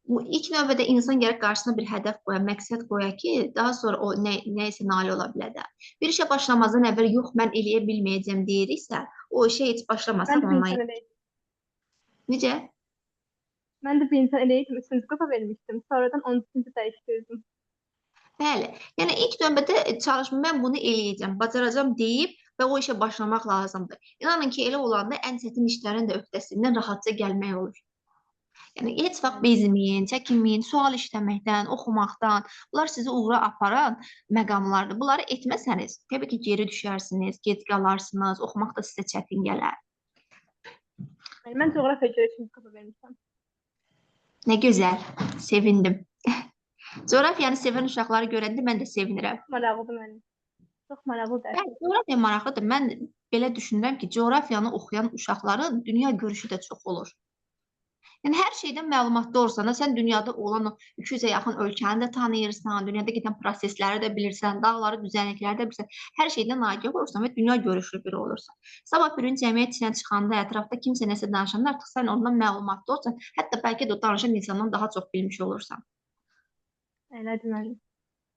Bu ilk növbədə insan gərək qarşısına bir hədəf qoya, məqsəd qoya ki, daha sonra o nəyəsə nail ola bilə də. Bir işə başlamazdan əvvəl yox, mən eləyə bilməyəcəm deyiriksə, o işə heç başlamasaq ondan. Necə? Mən də bir insan eləydim, 3-cü qrupa vermişdim. Sonradan 13-cü dəyişdirdim. Bəli, yəni ilk növbədə çalışma, mən bunu eləyəcəm, bacaracam deyib və o işə başlamaq lazımdır. İnanın ki, elə olanda ən çətin işlərin də öhdəsindən rahatca gəlmək olur. Yəni heç vaxt bezməyin, çəkinməyin, sual işləməkdən, oxumaqdan, bunlar sizi uğura aparan məqamlardır. Bunları etməsəniz, təbii ki, geri düşərsiniz, gec qalarsınız, oxumaq da sizə çətin gələr. Mən coğrafiya görə 3-cü qrupa vermişəm. Nə gözəl, sevindim. Coğrafiyanı sevən uşaqları görəndə mən də sevinirəm. Maraqlıdır mənim. Çox maraqlı dərs. Yəni, coğrafiya maraqlıdır. Mən belə düşünürəm ki, coğrafiyanı oxuyan uşaqların dünya görüşü də çox olur. Yəni, hər şeydən məlumatlı olsan, sən dünyada olan 200-ə yaxın ölkəni də tanıyırsan, dünyada gedən prosesləri də bilirsən, dağları, düzənlikləri də bilirsən, hər şeydən agah olursan və dünya görüşü biri olursan. Sabah bir gün cəmiyyət içinə çıxanda, ətrafda kimsə nəsə danışanda artıq sən ondan məlumatlı olsan, hətta bəlkə də o danışan insandan daha çox bilmiş olursan. Elədir mənim.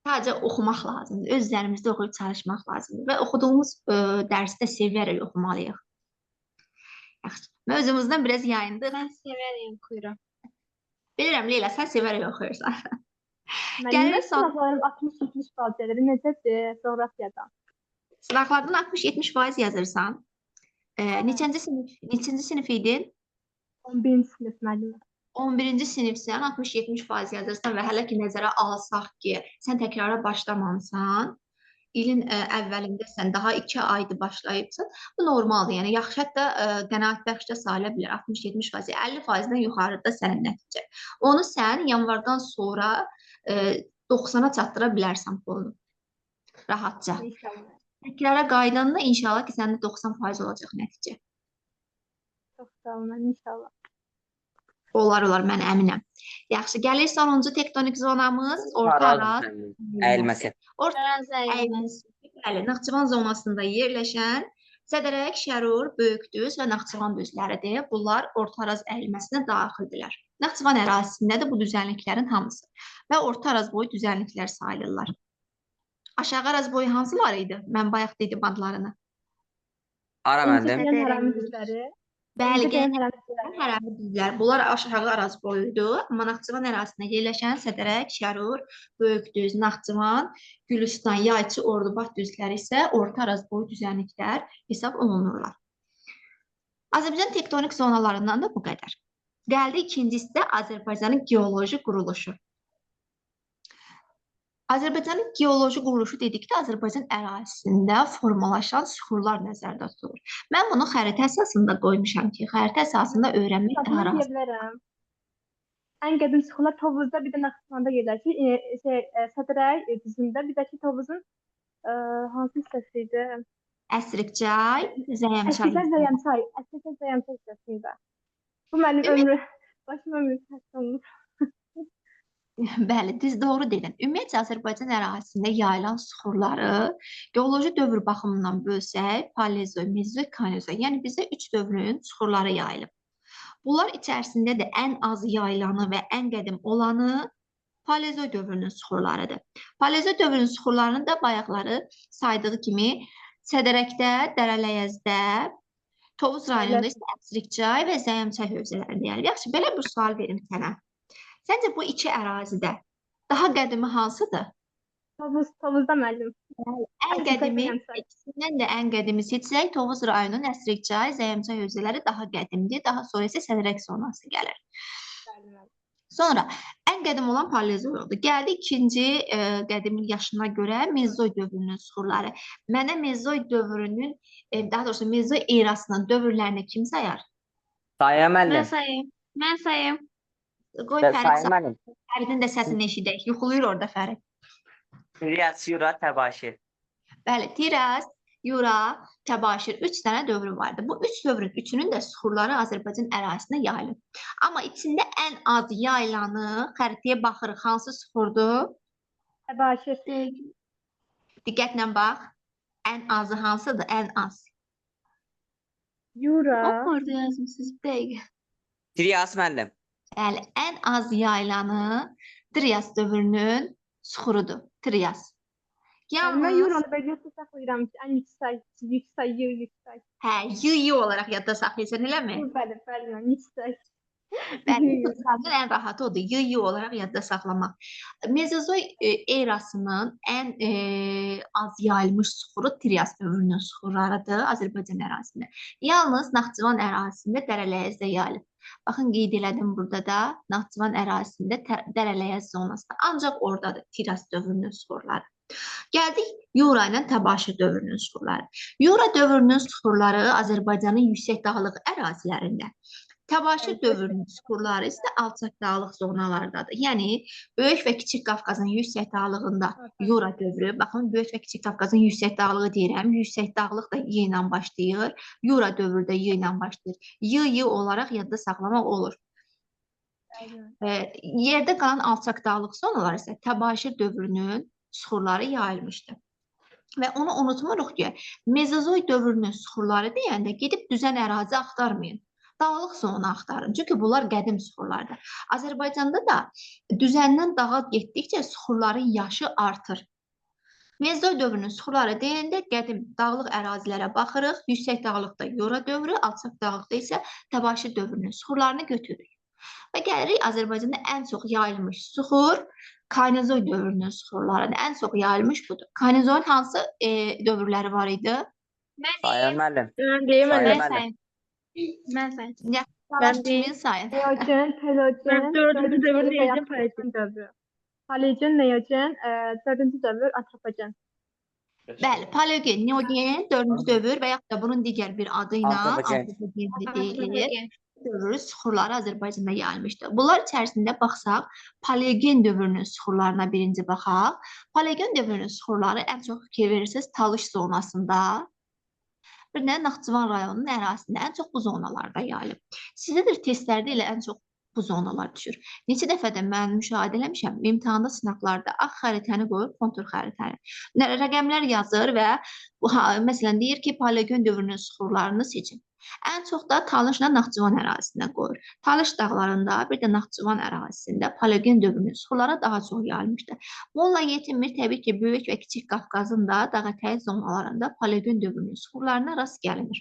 Sadəcə oxumaq lazımdır, öz üzərimizdə oxuyub çalışmaq lazımdır və oxuduğumuz dərsi də sevərək oxumalıyıq. Yaxşı, mövzumuzdan biraz yayındıq. Mən sevərək oxuyuram. Bilirəm, Leyla, sən sevərək oxuyursan. Mənim sınavlarım 60-70 bal gəlir. Necədir coğrafiyadan? Sınavlardan 60-70% yazırsan. Neçənci sinif idin? 11-ci sinif müəllimə. 11-ci sinifsən, 60-70% yazırsan və hələ ki nəzərə alsaq ki, sən təkrara başlamamısan, ilin əvvəlindəsən, daha 2 aydır başlayıbsan, bu normaldır. Yəni, yaxşı, hətta qənaət bəxşdə sayıla bilər, 60-70%, 50%-dən yuxarıda sənin nəticə. Onu sən yanvardan sonra 90-a çatdıra bilərsən bunu, rahatca. İnşallah. Təkrara qaydanda inşallah ki, səndə 90% olacaq nəticə. Çox sağ olun, inşallah. Olar, mən əminəm. Yaxşı, gəlir sonuncu tektonik zonamız Orta Araz əyilməsi. Orta Araz əyilməsi. Bəli, Naxçıvan zonasında yerləşən Zədərək, Şərur, Böyükdüz və Naxçıvan düzləridir. Bunlar Orta Araz əyilməsinə daxildirlər. Naxçıvan ərazisindədir bu düzənliklərin hamısı və Orta Araz boyu düzənliklər sayılırlar. Aşağı Araz boyu hansılar idi? Mən bayaq dedim adlarını. Ara məndə. İncəsənət Hərami düzləri. Bəli, İndiçənin Gəncə hərəmi düzlər. Bunlar aşağı Araz boyuydu. Amma Naxçıvan ərazisində yerləşən Sədərək, Şərur, Böyükdüz, Naxçıvan, Gülüstan, Yayçı, Ordubad düzləri isə Orta Araz boyu düzənliklər hesab olunurlar. Azərbaycan tektonik zonalarından da bu qədər. Gəldi ikincisi də Azərbaycanın geoloji quruluşu. Azərbaycanın geoloji quruluşu dedikdə Azərbaycan ərazisində formalaşan süxurlar nəzərdə tutulur. Mən bunu xəritə əsasında qoymuşam ki, xəritə əsasında öyrənmək daha Adını deyə rahat. bilərəm. Ən qədim sıxılar Tovuzda, bir də Naxçıvanda yerləşir. Sədərək düzündə, bir də ki Tovuzun hansı hissəsi idi? Əsrikçay, Zəyəmçay. Əslində Zəyəmçay hissəsində. Bu mənim ömrü, başıma müstəsna olmuş. Bəli, düz doğru dedin. Ümumiyyətlə Azərbaycan ərazisində yayılan süxurları geoloji dövr baxımından bölsək, Paleozoy, Mezozoy, Kanozoy, yəni bizdə 3 dövrün süxurları yayılıb. Bunlar içərisində də ən az yayılanı və ən qədim olanı Paleozoy dövrünün süxurlarıdır. Paleozoy dövrünün süxurlarını da bayaqları saydığı kimi Sədərəkdə, Dərələyəzdə, Tovuz rayonunda isə Əsrikçay və Zəyəmçay hövzələrində yayılır. Yaxşı, belə bir sual verim sənə. Səncə bu iki ərazidə daha qədimi hansıdır? Tovuzda müəllim. Ən qədimi, ikisindən də ən qədimi seçsək, Tovuz rayonunun Əsrikçay, Zəyəmçay hövzələri daha qədimdir. Daha sonra isə Sədərək zonası gəlir. Sonra ən qədim olan Paleozoy oldu. Gəldi ikinci qədimlik yaşına görə Mezozoy dövrünün süxurları. Mənə Mezozoy dövrünün, daha doğrusu Mezozoy erasının dövrlərini kim sayar? Sayım Mən müəllim. sayım. Mən sayım. Qoy Sayım Fərid sayır. müəllim. Fəridin də səsini eşidək. Yuxuluyur orada Fərid. Tiryas, Yura, Təbaşir. Bəli, Tiraz, Yura, Təbaşir 3 dənə dövrü vardı. Bu 3 dövrün üçünün də süxurları Azərbaycan ərazisində yayılır. Amma içində ən az yayılanı xəritəyə baxırıq. Hansı süxurdur? Təbaşir. Diqqətlə bax. Ən azı hansıdır? Ən az. Yura. Orada yazmışsınız bir dəqiqə. Tiryas müəllim. Bəli, ən az yayılanı Trias dövrünün süxurudur. Trias. Mən Yuranı belirtə saxlayıram ki, ən yüksək. Hə, y olaraq yadda saxlayırsan, eləmi? Bəli, yüksək. Bəli, bu ən rahatı odur, y olaraq yadda saxlamaq. Mezozoy erasının ən az yayılmış süxuru Trias dövrünün süxurlarıdır Azərbaycan ərazisində. Yalnız Naxçıvan ərazisində Dərələyəzdə yayılıb. Baxın, qeyd elədim burada da Naxçıvan ərazisində Dərələyəz zonasında. Ancaq oradadır Trias dövrünün süxurları. Gəldik Yura ilə Təbaşir dövrünün süxurları. Yura dövrünün süxurları Azərbaycanın yüksək dağlıq ərazilərində. Təbaşir dövrünün süxurları isə alçaq dağlıq zonalardadır. Yəni, Böyük və Kiçik Qafqazın yüksək dağlığında Yura dövrü, baxın, Böyük və Kiçik Qafqazın yüksək dağlığı deyirəm, yüksək dağlıq da Y ilə başlayır, Yura dövrü də Y ilə başlayır. Y olaraq yadda saxlamaq olur. Yerdə qalan alçaq dağlıq zonalar isə Təbaşir dövrünün süxurları yayılmışdı. Və onu unutmuruq ki, Mezozoy dövrünün süxurları deyəndə gedib düzən ərazi axtarmayın. Dağlıq zonu axtarın. Çünki bunlar qədim süxurlardır. Azərbaycanda da düzəndən dağa getdikcə süxurların yaşı artır. Mezozoy dövrünün süxurları deyəndə qədim dağlıq ərazilərə baxırıq. Yüksək dağlıqda Yura dövrü, alçaq dağlıqda isə Təbaşir dövrünün süxurlarını götürürük. Və gəlirik Azərbaycanda ən çox yayılmış süxur Kaynozoy dövrünün süxurlarıdır. Ən çox yayılmış budur. Kaynozoyun hansı dövrləri var idi? Sayım müəllim. Mən deyim Sayın müəllim. müəllim. Mən sayım. Yaxşı, kimin sayın? Neogen, Mən dördüncü dövr deyəcəm, Paleogen. dövrü. Paleogen, Neogen, dördüncü dövr Antropogen. Bəli, Paleogen, Neogen, 4-cü dövr və yaxud da bunun digər bir adı ilə Antropogen. Antropogen deyilir. Dövrü süxurları Azərbaycanda yayılmışdır. Bunlar içərisində baxsaq, Paleogen dövrünün süxurlarına birinci baxaq. Paleogen dövrünün süxurları ən çox fikir verirsiniz Talış zonasında. Bir də Naxçıvan rayonunun ərazisində ən çox bu zonalarda yayılıb. Sizdə də testlərdə elə ən çox bu zonalar düşür. Neçə dəfə də mən müşahidə eləmişəm, imtahanda, sınaqlarda ağ xəritəni qoyub, kontur xəritəni. Rəqəmlər yazır və məsələn deyir ki, Paleogen dövrünün süxurlarını seçin. Ən çox da Talışla Naxçıvan ərazisindən qoyur. Talış dağlarında, bir də Naxçıvan ərazisində Paleogen dövrünün süxurları daha çox yayılmışdır. Bununla yetinmir, təbii ki, Böyük və Kiçik Qafqazın da dağətəyi zonalarında Paleogen dövrünün süxurlarına rast gəlinir.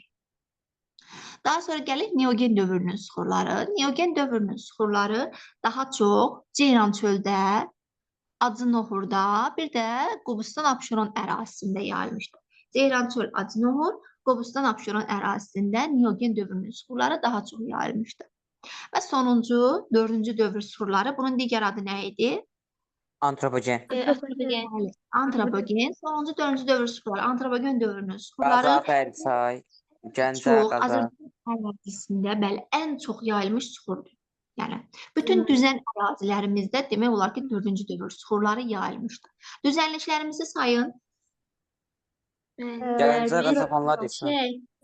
Daha sonra gəlir Neogen dövrünün süxurları. Neogen dövrünün süxurları daha çox Ceyran çöldə, Acı Nohurda, bir də Qobustan-Abşeron ərazisində yayılmışdır. Ceyran çöl, Acı Nohur, Qobustan-Abşeron ərazisində Neogen dövrünün süxurları daha çox yayılmışdır. Və sonuncu, dördüncü dövr süxurları, bunun digər adı nə idi? Antropogen. Bəli, Antropogen. Sonuncu, dördüncü dövr süxurları, Antropogen dövrünün süxurları Qazax, Ərsay, Gəncə, çox Qazax. Azərbaycan ərazisində, bəli, ən çox yayılmış süxurdur. Yəni, bütün düzən ərazilərimizdə demək olar ki, dördüncü dövr süxurları yayılmışdır. Düzənliklərimizi sayın. Gəncə, Qazaxanlar desin.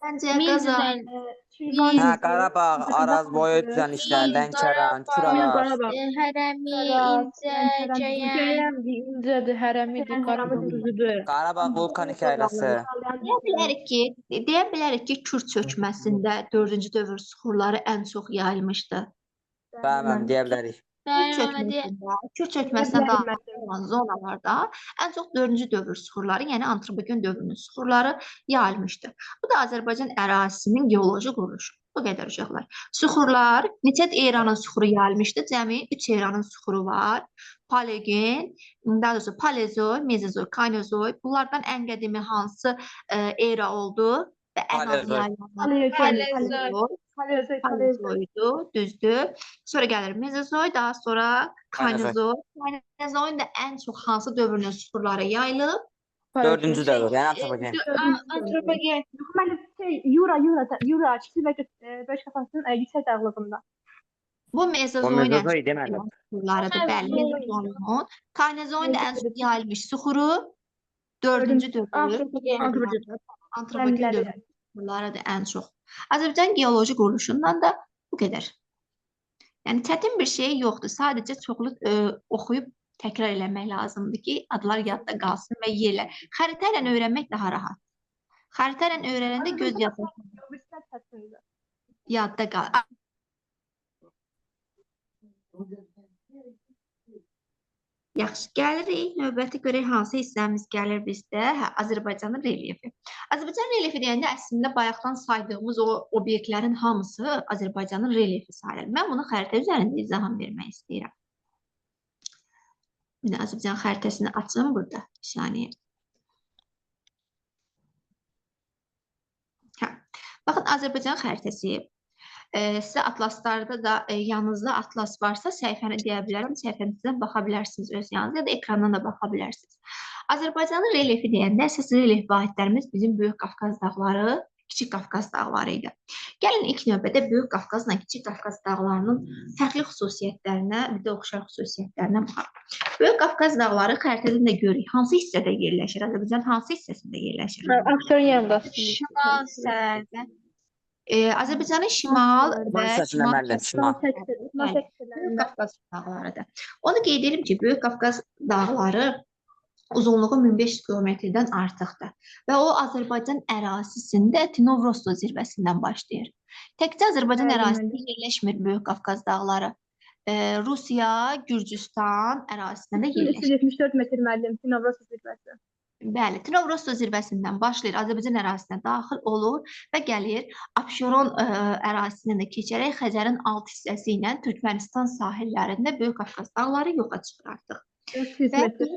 Məncə, Min Qazax, düzən, Şirvan, Hə, Qarabağ, Araz boyu düzənliklər, Lənkəran, Küravaş. Qarabağ. Hərəmi, Qaraz, İncə, Lənkəran, Cəyən. Cəyəndir, İncədir, Hərəmidir, Qarabağdır. Qarabağ vulkanik yayləsi. deyə bilərik ki, Kür çökməsində dördüncü dövr süxurları ən çox yayılmışdır. Bəli, deyə bilərik. Kür çökməsində daxil olan zonalarda ən çox dördüncü dövr süxurları, yəni Antropogen dövrünün süxurları yayılmışdır. Bu da Azərbaycan ərazisinin geoloji quruluşu. Bu qədər uşaqlar. Süxurlar, neçə eranın süxuru yayılmışdır? Cəmi 3 eranın süxuru var. Paleogen, daha doğrusu Paleozoy, Mezozoy, Kaynozoy. Bunlardan ən qədimi hansı era oldu? Və ən az yayılan Paleozoydu, düzdür. Sonra gəlir Mezozoy, daha sonra Kaynozoy. Kaynozoyun da ən çox hansı dövrünün süxurları yayılıb? Dördüncü dövr, yəni Antropogen. Antropogen. Yura, kiçik və böyük kafasının yüksək dağlığında. Bu O Mezozoyun Mezozoy deməli. süxurlarıdır, bəli, Mezozoyun. Kaynozoyun da ən çox yayılmış süxuru dördüncü dövr. Antropogen dövrü süxurları da ən çox. Azərbaycan geoloji quruluşundan da bu qədər. Yəni çətin bir şey yoxdur. Sadəcə çoxlu oxuyub təkrar eləmək lazımdır ki, adlar yadda qalsın və yerlər. Xəritə ilə öyrənmək daha rahat. Xəritə ilə öyrənəndə göz yadda qal. Yaxşı, gəlirik. Növbəti görək hansı hissəmiz gəlir bizdə? Hə, Azərbaycanın relyefi. Azərbaycan relyefi deyəndə əslində bayaqdan saydığımız o obyektlərin hamısı Azərbaycanın relyefi sayılır. Mən bunu xəritə üzərində izahım vermək istəyirəm. Bir də Azərbaycan xəritəsini açım burada. Bir saniyə. Hə. Baxın, Azərbaycan xəritəsi. Sizə atlaslarda da yanınızda atlas varsa səhifəni deyə bilərəm. Səhifəmizdən baxa bilərsiniz öz yanınızda ya da ekrandan da baxa bilərsiniz. Azərbaycanın relyefi deyəndə əsas relyef vahidlərimiz bizim Böyük Qafqaz dağları, Kiçik Qafqaz dağları idi. Gəlin ilk növbədə Böyük Qafqazla Kiçik Qafqaz dağlarının fərqli xüsusiyyətlərinə, bir də oxşar xüsusiyyətlərinə baxaq. Böyük Qafqaz dağları xəritədən də görürük. Hansı hissədə yerləşir? Azərbaycanın hansı hissəsində yerləşir? Abşeron yanında. Şimal hissələrdə. Azərbaycanın şimal və Şimal. Böyük Qafqaz dağlarıdır. Onu qeyd edelim ki, Böyük Qafqaz dağları uzunluğu 1500 kilometrdən artıqdır və o Azərbaycan ərazisində Tinovrosto zirvəsindən başlayır. Təkcə Azərbaycan ərazisində yerləşmir Böyük Qafqaz dağları. Rusiya, Gürcüstan ərazisində yerləşir. 374 metr müəllim, Tinovrosto zirvəsi. Bəli, Tinovrosto zirvəsindən başlayır, Azərbaycan ərazisinə daxil olur və gəlir Abşeron ərazisindən də keçərək Xəzərin alt hissəsi ilə Türkmənistan sahillərində Böyük Qafqaz dağları yoxa çıxır artıq. 400 metr.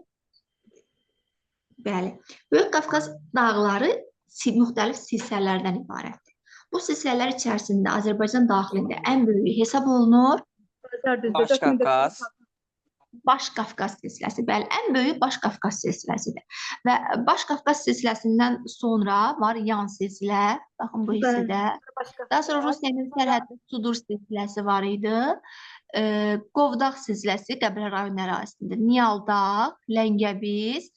Bəli, Böyük Qafqaz dağları müxtəlif silsilələrdən ibarətdir. Bu silsilələr içərisində Azərbaycan daxilində ən böyüyü hesab olunur Baş Qafqaz. Baş Qafqaz silsiləsi. Bəli, ən böyük Baş Qafqaz silsiləsidir. Və Baş Qafqaz silsiləsindən sonra var yan silsilə. Baxın bu hissədə. Daha sonra Rusiyanın sərhəddə Sudur silsiləsi var idi. Qovdağ silsiləsi Qəbələ rayon ərazisində. Niyaldağ, Ləngəbiz,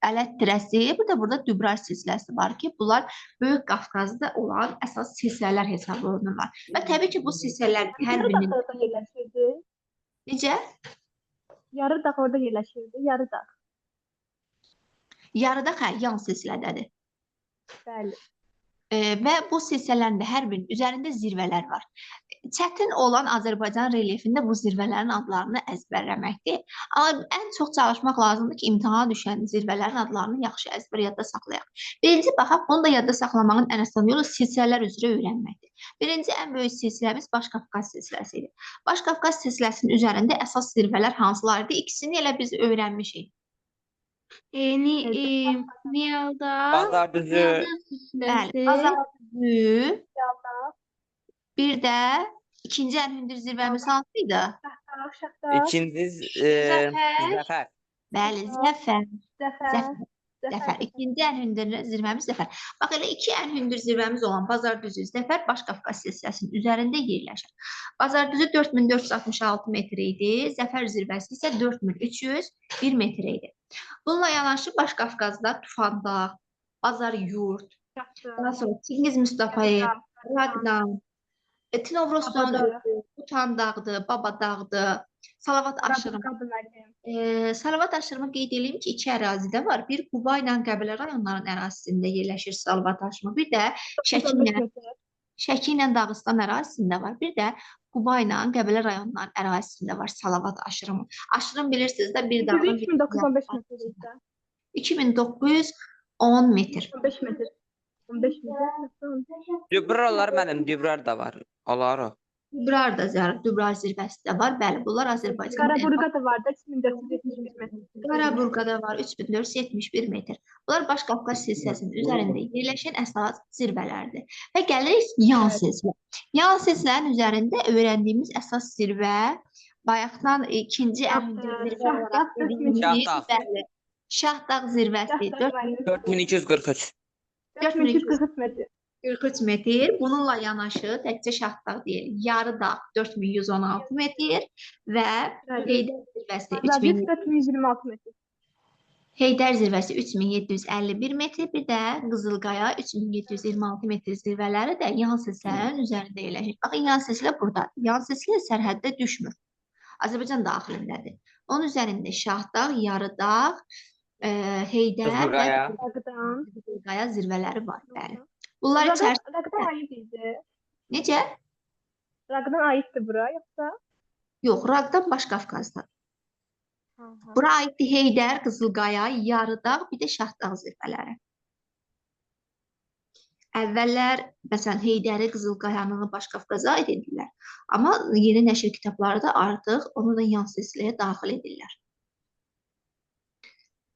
Ələt Tirəsi, bir də burada Dübray silsiləsi var ki, bunlar Böyük Qafqazda olan əsas silsilələr hesab olunurlar. Və təbii ki, bu silsilələr hər birinin... Necə? Yarı dağ orada yerləşirdi, yarı dağ. Yarıdağ yan silsilədədir. Bəli. Və bu silsilələrin də hər birinin üzərində zirvələr var. Çətin olan Azərbaycan relyefində bu zirvələrin adlarını əzbərləməkdir. Amma ən çox çalışmaq lazımdır ki, imtahana düşən zirvələrin adlarını yaxşı əzbər yadda saxlayaq. Birinci baxaq, bunu da yadda saxlamağın ən asan yolu silsilələr üzrə öyrənməkdir. Birinci ən böyük silsiləmiz Başqafqaz silsiləsidir. Başqafqaz silsiləsinin üzərində əsas zirvələr hansılardır? İkisini elə biz öyrənmişik. Niyalda Bazardüzü, Bəli, Bazardüzü. Bir də ikinci ən hündür zirvəmiz hansıydı? ikinci Zəfər. Bəli, Zəfər. İkinci ən hündür zirvəmiz Zəfər. Bax, elə iki ən hündür zirvəmiz olan Bazardüzü, Zəfər Başqafqaz silsiləsinin üzərində yerləşir. Bazardüzü 4466 metr idi, Zəfər zirvəsi isə 4301 metr idi. Bununla yanaşı Başqafqazda Tufandağ, Bazaryurt, daha sonra Çingiz Mustafayev, Raqdan, Tinovroz dağıdır, Utan dağıdır, Baba dağıdır, Salavat aşırımı. Salavat aşırımı qeyd edeyim ki, iki ərazidə var. Bir Quba ilə Qəbələ rayonlarının ərazisində yerləşir Salavat aşırımı. Bir də Şəki ilə Dağıstan ərazisində var. Bir də Quba ilə Qəbələ rayonlarının ərazisində var Salavat aşırımı. Aşırım bilirsiniz də bir dağın 2915 metr. 2910 metr. 15 metr. 15 metr. Dübralar mənim, Dübrar da var. Olar o. Dübrar zirvəsi də var. Bəli, bunlar Azərbaycanda. Qaraburqa da var da 3471 metr. Qaraburqada var 3471 metr. Bunlar Başqafqaz silsiləsinin üzərində yerləşən əsas zirvələrdir. Və gəlirik yan silsilə. Yan silsilənin üzərində öyrəndiyimiz əsas zirvə bayaqdan ikinci ən hündür zirvə olaraq dediyimiz Şahdağ zirvəsi 4243. 4243 metr. 43 metr. Bununla yanaşı təkcə Şahdağ deyil, Yarıdağ 4116 metr və Heydər zirvəsi 3126 metr. Heydər zirvəsi 3751 metr, bir də Qızılqaya 3726 metr zirvələri də yan silsilənin üzərində yerləşir. Baxın, yan silsilə burada. Yan silsilə sərhəddə düşmür. Azərbaycan daxilindədir. Onun üzərində Şahdağ, Yarıdağ, Heydər və Qızılqaya zirvələri var. Bəli. Bunlar içərisində... Raqdan aid idi. Necə? Raqdan aiddir bura, yoxsa? Yox, Raqdan Başqafqazda. Bura aiddir Heydər, Qızılqaya, Yarıdağ, bir də Şahdağ zirvələri. Əvvəllər, məsələn, Heydəri, Qızılqayanı Başqafqaza aid edirlər. Amma yeni nəşr kitabları da artıq onu da yan silsiləyə daxil edirlər.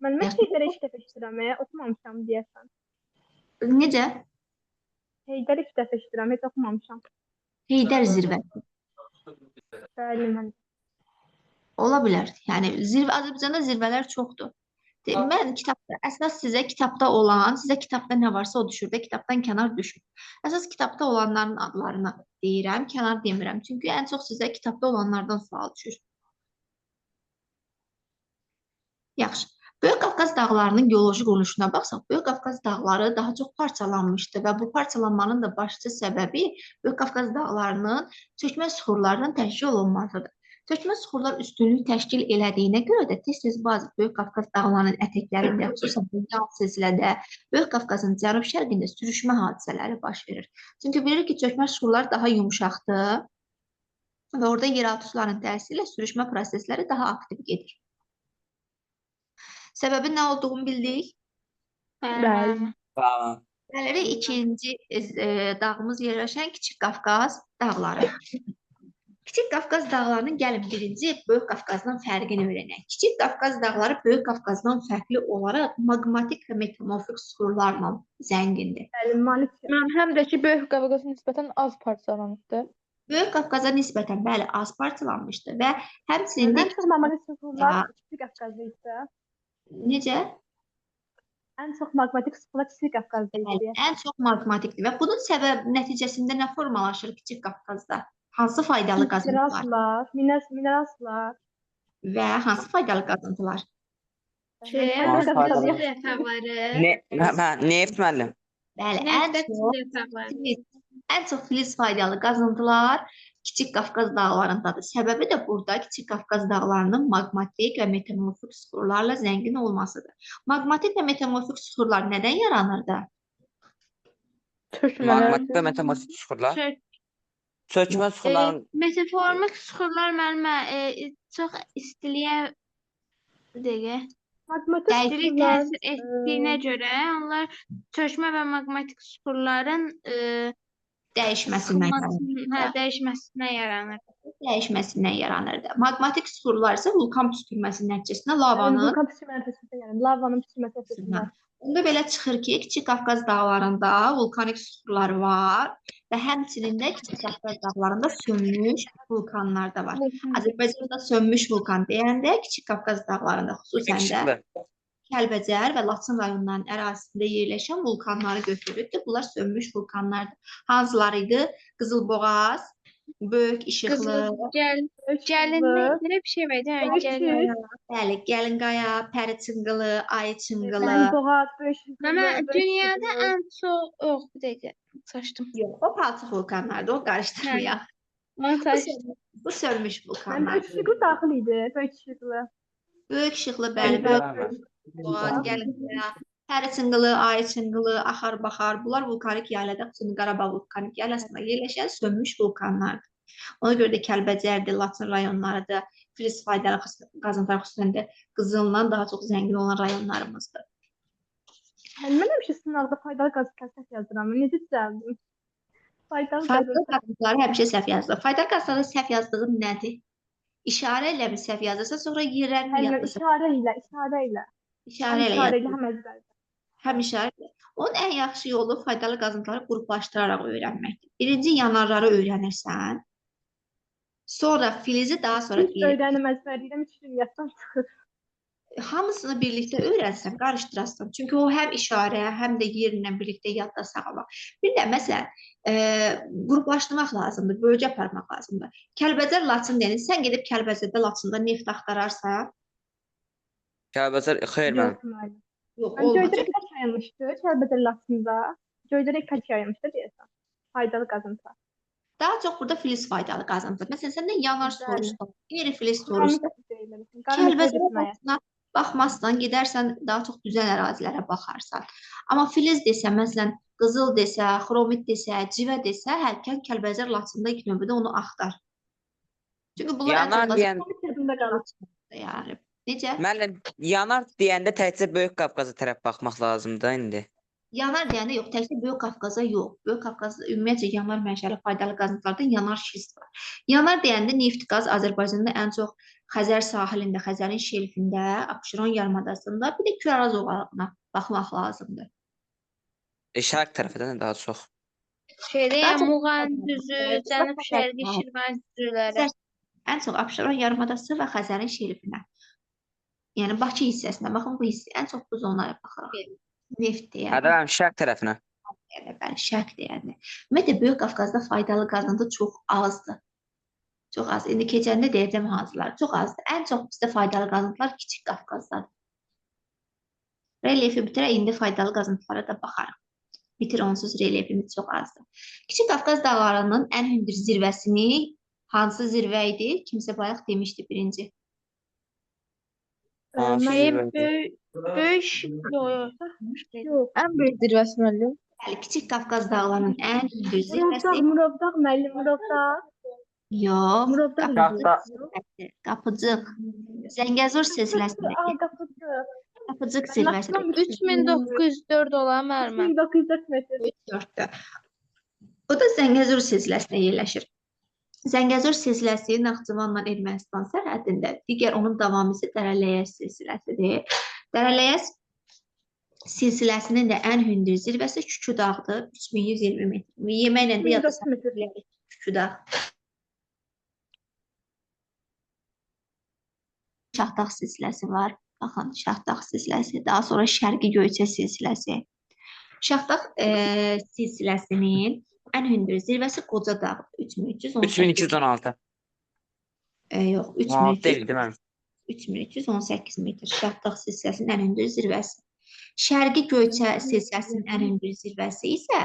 Mən Heydəri ilk dəfə işləyirəm, oxumamışam deyəsən. Necə? Heydəri ilk dəfə işləyirəm, heç oxumamışam. Heydər zirvəsi. Bəli, mən. Ola bilər. Yəni, Azərbaycanda zirvələr çoxdur. Mən kitabda, əsas sizə kitabda olan, sizə kitabda nə varsa o düşür də, kitabdan kənar düşür. Əsas kitabda olanların adlarını deyirəm, kənar demirəm. Çünki ən çox sizə kitabda olanlardan sual düşür. Yaxşı. Böyük Qafqaz dağlarının geoloji quruluşuna baxsaq, Böyük Qafqaz dağları daha çox parçalanmışdı və bu parçalanmanın da başlıca səbəbi Böyük Qafqaz dağlarının çökmə süxurlardan təşkil olunmasıdır. Çökmə süxurlar üstünlük təşkil elədiyinə görə də tez-tez bazı Böyük Qafqaz dağlarının ətəklərində, xüsusən yan silsilədə, Böyük Qafqazın cənub-şərqində sürüşmə hadisələri baş verir. Çünki bilirik ki, çökmə süxurlar daha yumuşaqdır və orada yeraltı suların təsiri ilə sürüşmə prosesləri daha aktiv gedir. Səbəbin nə olduğunu bildik. Bəli. Bəli, ikinci dağımız yerləşən Kiçik Qafqaz dağları. Kiçik Qafqaz dağlarının gəlin birinci Böyük Qafqazdan fərqini öyrənək. Kiçik Qafqaz dağları Böyük Qafqazdan fərqli olaraq maqmatik və metamorfik süxurlarla zəngindir. Bəli, malik. Həm də ki, Böyük Qafqaza nisbətən az parçalanıbdır. Böyük Qafqaza nisbətən bəli az parçalanmışdır və həmçinin Ən çox maqmatik süxurlar Kiçik Qafqazda isə. Necə? Ən çox maqmatik süxurlar Kiçik Qafqazda idi. Ən çox maqmatikdir və bunun nəticəsində nə formalaşır Kiçik Qafqazda? Hansı faydalı qazıntılar? Mineral sular və hansı faydalı qazıntılar? Neft müəllim. Bəli, ən çox filiz faydalı qazıntılar Kiçik Qafqaz dağlarındadır. Səbəbi də burada Kiçik Qafqaz dağlarının maqmatik və metamorfik süxurlarla zəngin olmasıdır. Maqmatik və metamorfik süxurlar nədən yaranırdı? Maqmatik və metamorfik süxurlar Çökmə suxuların Metaformik suxurlar müəllimə çox istiliyə dəqiqə Matematik diri suxurlar, təsir etdiyinə görə onlar çökmə və maqmatik suxurların Dəyişməsindən yaranır. dəyişməsinə yaranır. Dəyişməsindən yaranır da. Maqmatik suxurlar isə vulkan püskürməsi nəticəsində yəni lavanın vulkan püskürməsi nəticəsində yəni lavanın püskürməsi nəticəsində. Onda belə çıxır ki, Kiçik Qafqaz dağlarında vulkanik suxurlar var və həmçinin də Kiçik Qafqaz dağlarında sönmüş vulkanlar da var. Azərbaycanda sönmüş vulkan deyəndə Kiçik Qafqaz dağlarında xüsusən də işıqlı. Kəlbəcər və Laçın rayonlarının ərazisində yerləşən vulkanları götürürük. Bunlar sönmüş vulkanlardır. Hansıları idi? Qızılboğaz, Böyük İşıqlı, Gəlinlə ilgili bir şey var idi. Gəlin. bəli, Gəlinqaya, Pəriçınqılı, Ayçınqılı. Gəlinboğaz, Böyük Amma dünyada ən çox bir dəqiqə saçdım. Yox, o palçıq vulkanlardır, o qarışdırmayaq. Onu saçdım. Bu sönmüş Mən vulkanlar. Böyük İşıqlı daxil idi. Böyük İşıqlı. Böyük İşıqlı, bəli, Böyük Boğaz, Gəlinqaya, Pəriçınqılı, Ayçınqılı, Axar-Baxar, bunlar vulkanik yayladır. Xüsusən Qarabağ vulkanik yaylasında yerləşən sönmüş vulkanlardır. Ona görə də Kəlbəcərdir, Laçın rayonlarıdır, filiz faydalı qazıntılar xüsusən də qızılla daha çox zəngin olan rayonlarımızdır. Mən həmişə sınavda faydalı qaz səhv yazıram. Necə düzəldim? Faydalı Faydalı qaz. qazıntıları həmişə səhv yazılır. Faydalı qazıntıları səhv yazdığım nədir? İşarə ilə mi səhv yazırsa, sonra yerlərini Yəni yadlasın. işarə ilə, işarə ilə. İşarə ilə İşarə yadlasın. ilə həm əzbərdə. Həm işarə ilə. Onun ən yaxşı yolu faydalı qazıntıları qruplaşdıraraq öyrənməkdir. Birinci yanarları öyrənirsən, sonra filizi daha sonra Hiç öyrənim əzbərləyirəm, heç bir yaddan çıxır. hamısını birlikdə öyrənsən, qarışdırasan. Çünki o həm işarə, həm də yerlə birlikdə yadda saxlamaq. Bir də məsələn, qruplaşdırmaq lazımdır, bölgə aparmaq lazımdır. Kəlbəcər Laçın deyəndə sən gedib Kəlbəcərdə Laçında neft axtararsan, Kəlbəcər xeyr mən. Yox, müəllim. yox Mən olmaz. Göylərə kaç yayılmışdı? Kəlbəcər Laçında. Göylərə kaç yayılmışdı deyəsən. Faydalı qazıntılar. Daha çox burada filiz faydalı qazanır. Məsələn, səndən yanar Bəli. soruşsan, qeyri-filiz Qarmik soruşsan, deyiləm. Kəlbəcər Laçına baxmazsan, gedərsən daha çox düzən ərazilərə baxarsan. Amma filiz desə, məsələn, qızıl desə, xromit desə, civə desə, hərkən Kəlbəcər Laçında ilk növbədə onu axtar. Çünki bunlar Yanar ən çox deyən, Yadımda qalır. yəni. Necə? müəllim, yanar deyəndə təkcə Böyük Qafqaza tərəf baxmaq lazımdır indi. Yanar deyəndə yox, təkcə Böyük Qafqaza yox. Böyük Qafqazda ümumiyyətcə yanar mənşəli faydalı qazıntılardan yanar şist var. Yanar deyəndə neft qaz Azərbaycanda ən çox Xəzər sahilində, Xəzərin şelfində, Abşeron yarımadasında, bir də Küraraz ovalığına baxmaq lazımdır. Şərq tərəfindən daha çox. Şeydə Daha yəni çox- Muğan düzü, Cənub-Şərqi Şirvan düzləri. Ən çox Abşeron yarımadası və Xəzərin şelfinə. Yəni Bakı hissəsinə baxın, bu hissə ən çox bu zonlara baxırıq. Neft deyəndə, Hədəm şərq tərəfinə. bəli, şərq deyəndə. Ümumiyyətlə Böyük Qafqazda faydalı qazıntı çox azdır. Çox az. İndi keçəndə deyəcəm hansılar. Çox azdır. Ən çox bizdə faydalı qazıntılar Kiçik Qafqazdadır. Relyefi bitirə indi faydalı qazıntılara da baxarıq. Bitir onsuz relyefimiz çox azdır. Kiçik Qafqaz dağlarının ən hündür zirvəsini hansı zirvə idi? Kimsə bayaq demişdi birinci. Böyük yox. Yox. Ən böyük zirvəsi müəllim. Bəli, Kiçik Qafqaz dağlarının ən hündür zirvəsi Murovdağ müəllim, Murovdağ. yox, Murovdağ. Qapıcıq. Zəngəzur silsiləsində Qapıcıq. Qapıcıq zirvəsidir. 3904 olan müəllimə. 1904 metr. 4-dür. O da Zəngəzur silsiləsində yerləşir. Zəngəzur silsiləsi Naxçıvanla Ermənistan sərhədində. Digər onun davamı isə Dərələyəz silsiləsidir. Dərələyəz silsiləsinin də ən hündür zirvəsi Kükü dağdır, 3120 metr. Yeməklə də yadda 1900 metr. saxlayırıq Kükü dağ. Şahdağ silsiləsi var. Baxın, Şahdağ silsiləsi, daha sonra Şərqi Göyçə silsiləsi. Şahdağ silsiləsinin ən hündür zirvəsi Qoca dağdır, 3318. 3216. Yox, 16 deyil, değil mi? 3318 metr. Şahdağ silsiləsinin ən hündür zirvəsi. Şərqi Göyçə silsiləsinin ən hündür zirvəsi isə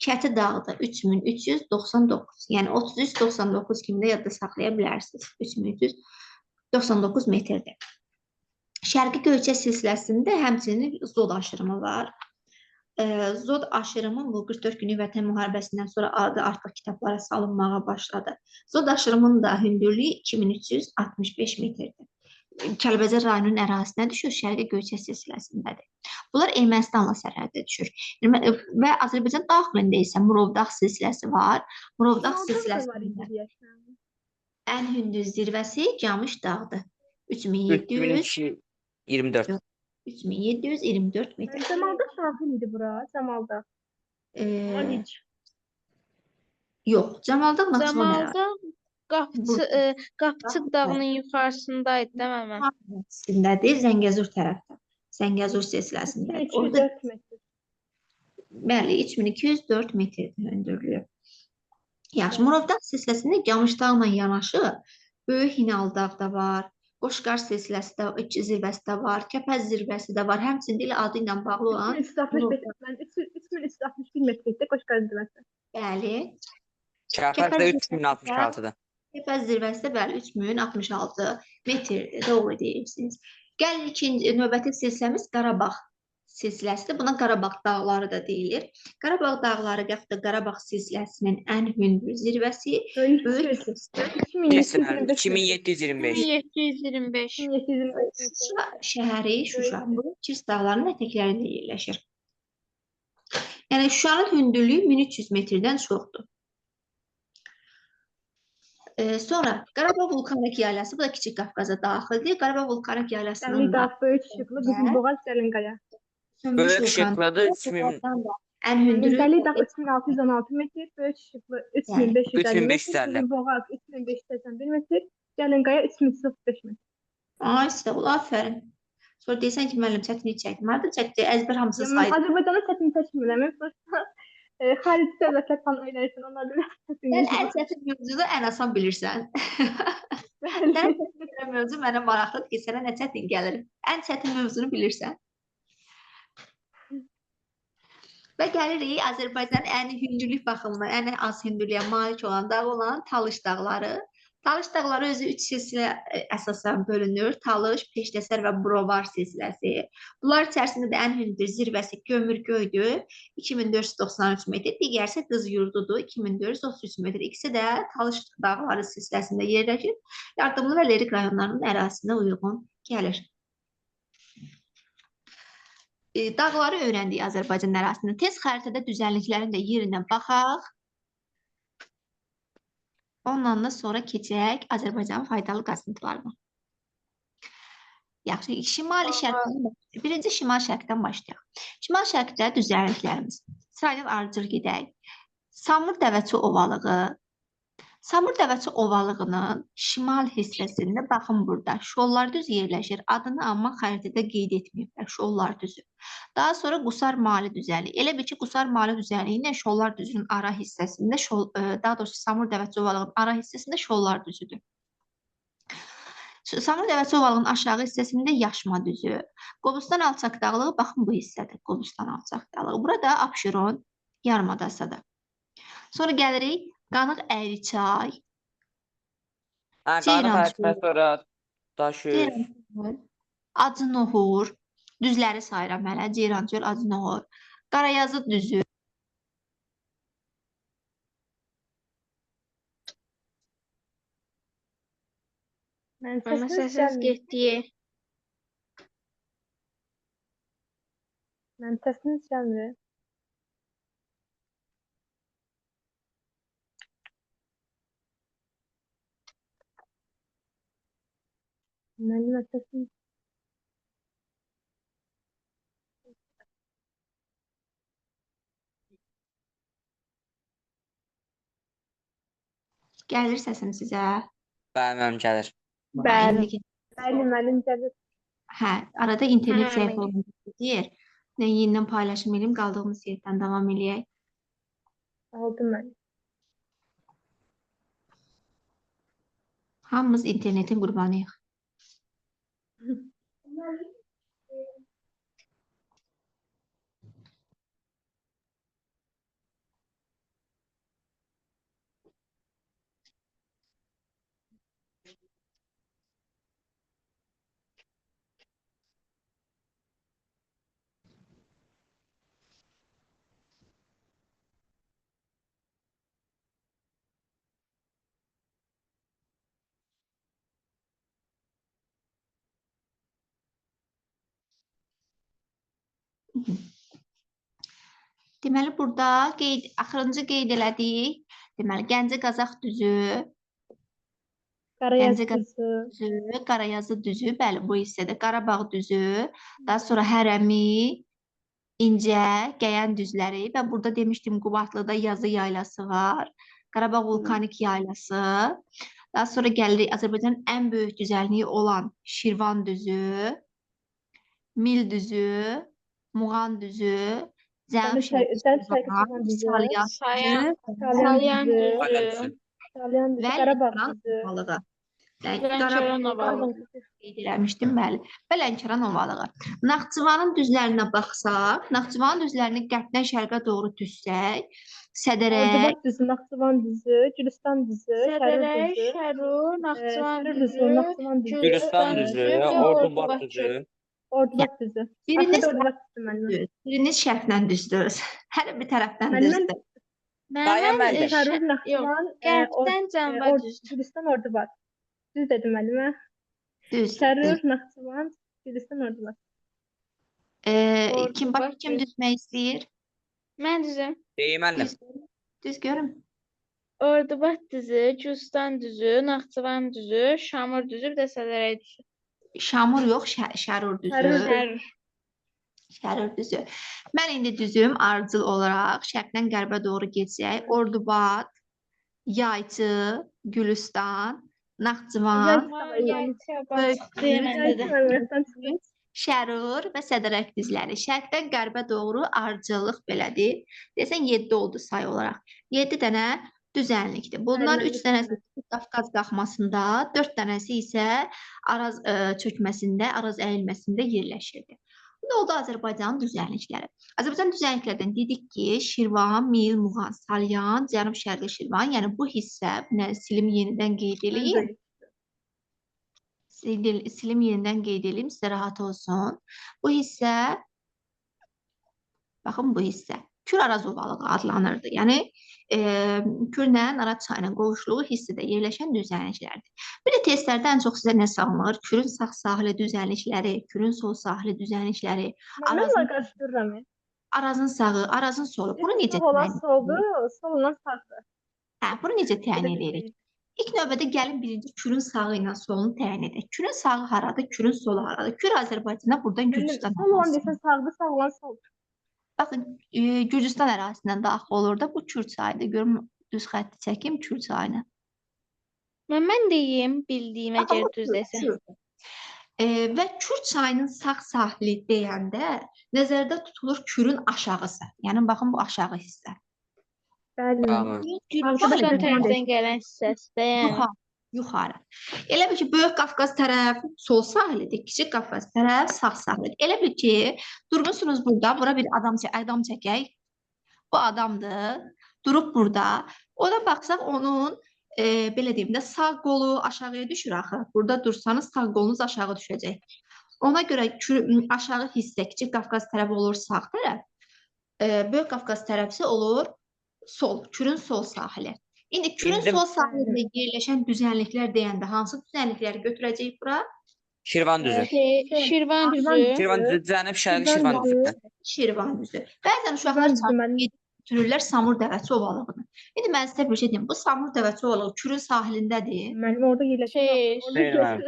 Kəti dağdır, 3399. Yəni 3399 kimi də yadda saxlaya bilərsiniz. 3399 metrdir. Şərqi Göyçə silsiləsində həmçinin Zod aşırımı var. Zod aşırımı bu 44 günlük Vətən müharibəsindən sonra adı artıq kitablara salınmağa başladı. Zod aşırımının da hündürlüyü 2365 metrdir. Kəlbəcər rayonunun ərazisinə düşür, Şərqi Göyçə silsiləsindədir. Bunlar Ermənistanla sərhəddə düşür. Və Azərbaycan daxilində isə Murovdağ silsiləsi var. Murovdağ silsiləsində ən hündür zirvəsi Camış dağıdır. 3700 3224. 3724 metr. Cəmalda sahil idi bura, Cəmalda. Ee, yox, Cəmalda Naxçıvan ərazisi. Zamalda Qapçıq dağının yuxarısındaydı da mənim. Ərazisindədir, Zəngəzur tərəfdə. Zəngəzur silsiləsindədir. Orada 3204 metr. bəli 3204 metrdir hündürlüyü. Yaxşı, Murovdağ silsiləsində Camış dağla yanaşı Böyük Hinaldağ da var. Qoşqar silsiləsi də, zirvəsi də var, Kəpəz zirvəsi də var. Həmçinin ilə adı ilə bağlı olan 3361 metrdə Qoşqar zirvəsi. bəli, Kəpəz də 3066-dır. Kəpəz zirvəsi də bəli 3066 metrdir. Doğru deyirsiniz. Gəl ikinci növbəti silsiləmiz Qarabağ silsiləsidir. Buna Qarabağ dağları da deyilir. Qarabağ dağları yaxud da Qarabağ silsiləsinin ən hündür zirvəsi Böyük 2725. 1725. 1725 metr. Şuşa şəhəri, Şuşa bu Kirs dağlarının ətəklərində yerləşir. Yəni Şuşanın hündürlüyü 1300 metrdən çoxdur. Sonra Qarabağ vulkanik yaylası, bu da Kiçik Qafqaza daxildir. Qarabağ vulkanik yaylasının Dəli da dağ, Böyük Şıqlı, Qızılboğaz, Gəlinkaya. sönmüş Böyük vulkan Şıqlıdır 3000 ən hündürü Dəli dağ 3616 metr, Böyük Şıqlı 3550 metr, 3550. Qızılboğaz 3581 metr, Gəlinkaya 3335 metr. Ay, İstanbul, aferin. Sonra deyirsən ki, müəllim çətinlik çəkdim. Harada çəkdi? Əzbər hamısı saydı. Azərbaycanda çətin çəkmirəm. Xarici dövlətlər falan öyrənirsən, onlar da çətin. Sən ən çətin mövzuda ən asan bilirsən. Ən çətin mövzu mənə maraqlıdır ki, sənə nə çətin gəlir. Ən çətin mövzunu bilirsən. Və gəlirik Azərbaycanın ən hündürlük baxımından, ən az hündürlüyə malik olan dağ olan Talış dağları. Talış dağları özü 3 silsilə əsasən bölünür. Talış, Peştəsər və Brovar silsiləsi. Bunlar içərisində də ən hündür zirvəsi Gömürgöydür, 2493 metr. Digərsə Qız Yurdudur, 2433 metr. İkisi də Talış dağları silsiləsində yerləşir. Yardımlı və Lerik rayonlarının ərazisinə uyğun gəlir. Dağları öyrəndik Azərbaycan ərazisində. Tez xəritədə düzənliklərin də yerinə baxaq. Ondan da sonra keçək Azərbaycanın faydalı qazıntılarına. Yaxşı, birinci şimal-şərqdən başlayaq. Şimal-şərqdə düzənliklərimiz. Sırayla ardıcıl gedək. Samur Dəvəçi ovalığı. Samur Dəvəçi ovalığının şimal hissəsində baxın burada Şollar düz yerləşir. Adını amma xəritədə qeyd etməyiblər. Şollar düzü. Daha sonra Qusar Mali düzənliyi. Elə bil ki, Qusar Mali düzənliyi ilə Şollar düzünün ara hissəsində, daha doğrusu Samur Dəvəçi ovalığının ara hissəsində Şollar düzüdür. Samur Dəvəçi ovalığının aşağı hissəsində Yaşma düzü. Qobustan alçaq dağlığı baxın bu hissədir. Qobustan alçaq dağlığı. Burada Abşeron yarımadasıdır. Sonra gəlirik Qanıq Əyriçay. Qanıq sonra Daşöz. Acınohur. Düzləri sayıram hələ. Ceyrançöl, Acınohur. Qarayazı düzü. Amma səsiz getdi. Mən səsiniz gəlmir. Mənim səsim Gəlir səsim sizə. Bəli, gəlir. bəli. Mənim gəlir. Hə, arada internet Hə, zəif olduğunu deyir. Yenidən paylaşım edeyim, qaldığımız yerdən davam eləyək. Aldım mən. Hamımız internetin qurbanıyıq. Deməli, burada axırıncı qeyd elədik. Deməli, Gəncə Qazax düzü, Qarayaz Gəncə Qazax düzü. düzü, Qarayazı düzü, bəli, bu hissədə Qarabağ düzü, daha sonra Hərəmi, İncə, Gəyən düzləri və burada demişdim Qubadlıda yazı yaylası var. Qarabağ vulkanik yaylası. Daha sonra gəlirik Azərbaycanın ən böyük düzənliyi olan Şirvan düzü, Mil düzü, Muğan düzü, Cənub Şərqi Şirvan, Salyan Sayan- düzü Salyan düzü. düzü. Salyan düzü. və Qarabağ Lənkəran düzü. ovalığı. Lənkəran ovalığı. Qeyd eləmişdim, bəli. Və Lənkəran ovalığı. Naxçıvanın düzlərinə baxsaq, Naxçıvanın düzlərini qərbdən şərqə doğru düzsək, Sədərək, Ordubad düzü, Naxçıvan düzü, Gülüstan düzü, Şərur Sədərək, düzü. Şərur, Naxçıvan Şərur düzü, düzü, Naxçıvan düzü. Gülüstan düzü, və Ordubad düzü. Ordubad düzü. biriniz Aslında Ordubad düzü mənim. düz, biriniz şərqdən düzdür. Hər bir tərəfdən Məndən- düzdür. Dayan müəllim. Şərur, Yox, Naxçıvan, qərbdən cənuba düz. Gülüstan, Ordubad. Düz dedim müəllimə. Düz. Şərur, Naxçıvan, Gülüstan, Ordubad. Kim bax kim düz. düzmək istəyir? Mən düzüm. Deyim müəllim. Düz görüm. Ordubad düzü, Gülüstan düzü, Naxçıvan düzü, Şamur düzü, bir də Sədərək düzü. Şamur yox, Şərur düzü. Şərur. Şərur. Şərur düzü. Mən indi düzüm ardıcıl olaraq şərqdən qərbə doğru getsək, Ordubad, Yaycı, Gülüstan, Naxçıvan, Şərur və Sədərək düzləri. Şərqdən qərbə doğru ardıcıllıq belədir. Desən 7 oldu say olaraq. 7 dənə düzənlikdir. Bunlar 3 dənəsi Qafqaz qalxmasında, 4 dənəsi isə Araz çökməsində, Araz əyilməsində yerləşirdi. Bu da oldu Azərbaycanın düzənlikləri. Azərbaycan düzənliklərdən dedik ki, Şirvan, Mil, Muğan, Salyan, Cənub-Şərqi Şirvan, yəni bu hissə, silim yenidən qeyd edeyim. Silim yenidən qeyd edeyim, sizə rahat olsun. Bu hissə, baxın bu hissə, Kür-Araz ovalığı adlanırdı. Yəni, Kürlə Araz çayının qovuşluğu hissədə yerləşən düzənliklərdir. Bir də testlərdə ən çox sizə nə salınır? Kürün sağ sahili düzənlikləri, Kürün sol sahili düzənlikləri, Mənimlə qarışdırıram. Arazın sağı, Arazın solu. Bunu necə Sağ olan təyin soldur, sol olan sağdır. bunu necə təyin edirik? İlk növbədə gəlin birinci Kürün sağı ilə solunu təyin edək. Kürün sağı haradır, Kürün solu haradır? Kür Azərbaycanda buradan Gürcüstan Sol olan ərazisindən. desən sağdır, sağ olan soldur. Baxın, Gürcüstan ərazisindən daxil olur da bu Kür çayıdır. Görüm düz xətti çəkim Kür çayını. Mən deyim, bildiyim əgər düz desə. Və Kür çayının sağ sahili deyəndə nəzərdə tutulur Kürün aşağısı. Yəni baxın bu aşağı hissə. Bəli. Tamam. Gürcüstan tərəfdən gələn hissəsidə, yəni. Yuxarı. Elə bil ki, Böyük Qafqaz tərəf sol sahilidir, Kiçik Qafqaz tərəf sağ sahilidir. Elə bil ki, durmusunuz burada, bura bir adam çəkək. Bu adamdır, durub burada. Ona baxsaq onun belə deyim də sağ qolu aşağıya düşür axı. Burada dursanız sağ qolunuz aşağı düşəcək. Ona görə aşağı hissə Kiçik Qafqaz tərəfi olur sağ tərəf. Böyük Qafqaz tərəfsi olur sol, Kürün sol sahili. İndi Kürün Bildim. sol sahilində yerləşən düzənliklər deyəndə hansı düzənlikləri götürəcəyik bura? Şirvan düzü. Şirvan düzü. Şirvan düzü, Cənub Şərqi Şirvan düzü. Şirvan düzü. Bəzən uşaqlar götürürlər Samur Dəvəçi ovalığını. İndi mən sizə bir şey deyim. Bu Samur Dəvəçi ovalığı Kürün sahilindədir. Mənim orada yerləşir. Deyirəm.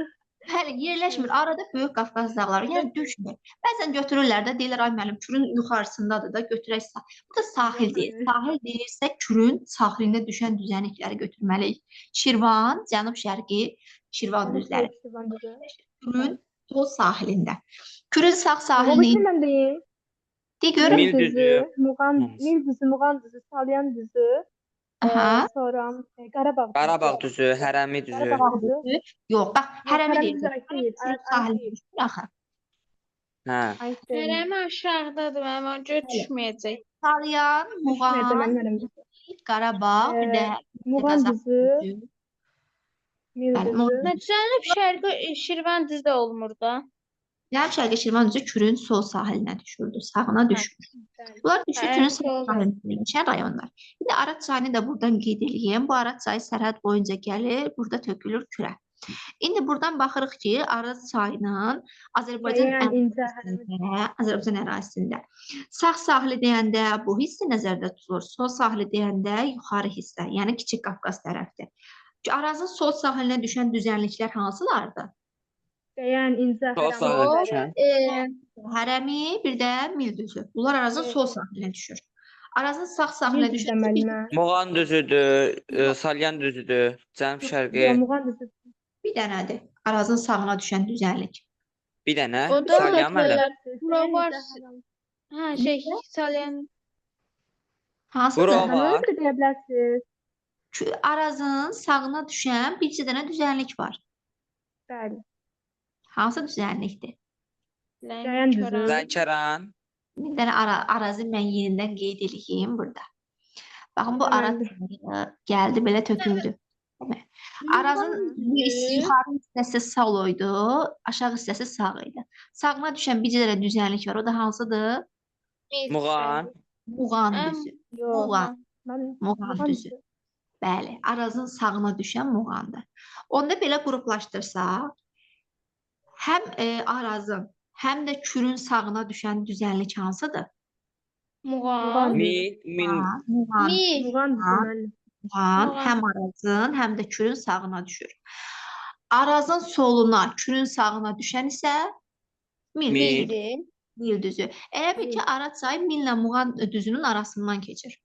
Hələ yerləşmir. Arada Böyük Qafqaz dağları, yəni düşmür. Bəzən götürürlər də, deyirlər ay müəllim Kürün yuxarısındadır da, götürək. Bu da sahil deyil. Sahil deyirsə Kürün sahilində düşən düzənlikləri götürməliyik. Şirvan, Cənub-Şərqi Şirvan düzləri. Kürün sol sahilində. Kürün sağ sahilini Mən deyim. görün. Mil düzü. Mil düzü, Muğan düzü, Salyan düzü. Aha. Sonra Qarabağ düzü. Qarabağ düzü, Hərəmi düzü. Qarabağ düzü. Yox, bax, hərəmi deyil. Deyil. Sahil düşür axı. Hə. Hərəmi aşağıdadır, mənim o gör düşməyəcək. Salyan, Muğan, Qarabağ, bir də Muğan düzü, Mil Bəli, düzü. Cənub Şərqi Şirvan düzü də olmur da. Cənub-Şərqi Şirvan düzü Kürün sol sahilinə düşürdü, sağına düşmür. Bunlar düşür Kürün sağ sahilində yerləşən rayonlar. Bir də Araz çayını da buradan qeyd edeyim. Bu Araz çayı sərhəd boyunca gəlir, burada tökülür Kürə. İndi buradan baxırıq ki, Araz çayının Azərbaycan Qəyan, İncə, Hərəmi. Azərbaycan ərazisində sağ sahili deyəndə bu hissə nəzərdə tutulur. Sol sahili deyəndə yuxarı hissə, yəni Kiçik Qafqaz tərəfdir. Arazın sol sahilinə düşən düzənliklər hansılardır? Qəyan, İncə, Sol Hərəmi. sahilə düşən. Hərəmi, bir də Mildüzü. Bunlar Arazın sol sahilinə düşür. Arazın sağ sahilinə Mildüzü düşən müəllimə. Muğan düzüdür, Salyan düzüdür, Cənub şərqi. Muğan düzü. bir dənədir. Arazın sağına düşən düzənlik. Bir dənə O da Salyan müəllim. Bura var. Hərəmi. Ha şey Salyan. Hansıdır? Bura Hanı var. bir deyə bilərsiniz? Arazın sağına düşən bircə dənə düzənlik var. Bəli. Hansı düzənlikdir? Qəyan düzü. Lənkəran. Bir dənə arazı mən yenidən qeyd edeyim burada. Baxın bu Tamam. araz gəldi belə töküldü. Arazın yuxarı hissəsi sol idi, aşağı hissəsi sağ idi. Sağına düşən bircə dənə düzənlik var. O da hansıdır? Muğan. Muğan Əm, düzü. Yox. Muğan. Mən Muğan düzü. Bəli, Arazın sağına düşən Muğandır. Onda belə qruplaşdırsaq, həm Arazın, həm də Kürün sağına düşən düzənlik hansıdır? Muğan. Min. Muğan. Mi. Muğan düzü müəllim. Muğan Muğan. həm Arazın, həm də Kürün sağına düşür. Arazın soluna, Kürün sağına düşən isə Mil Mil. düzü. Mil düzü. Elə bil ki, Araz çayı Millə Muğan düzünün arasından keçir.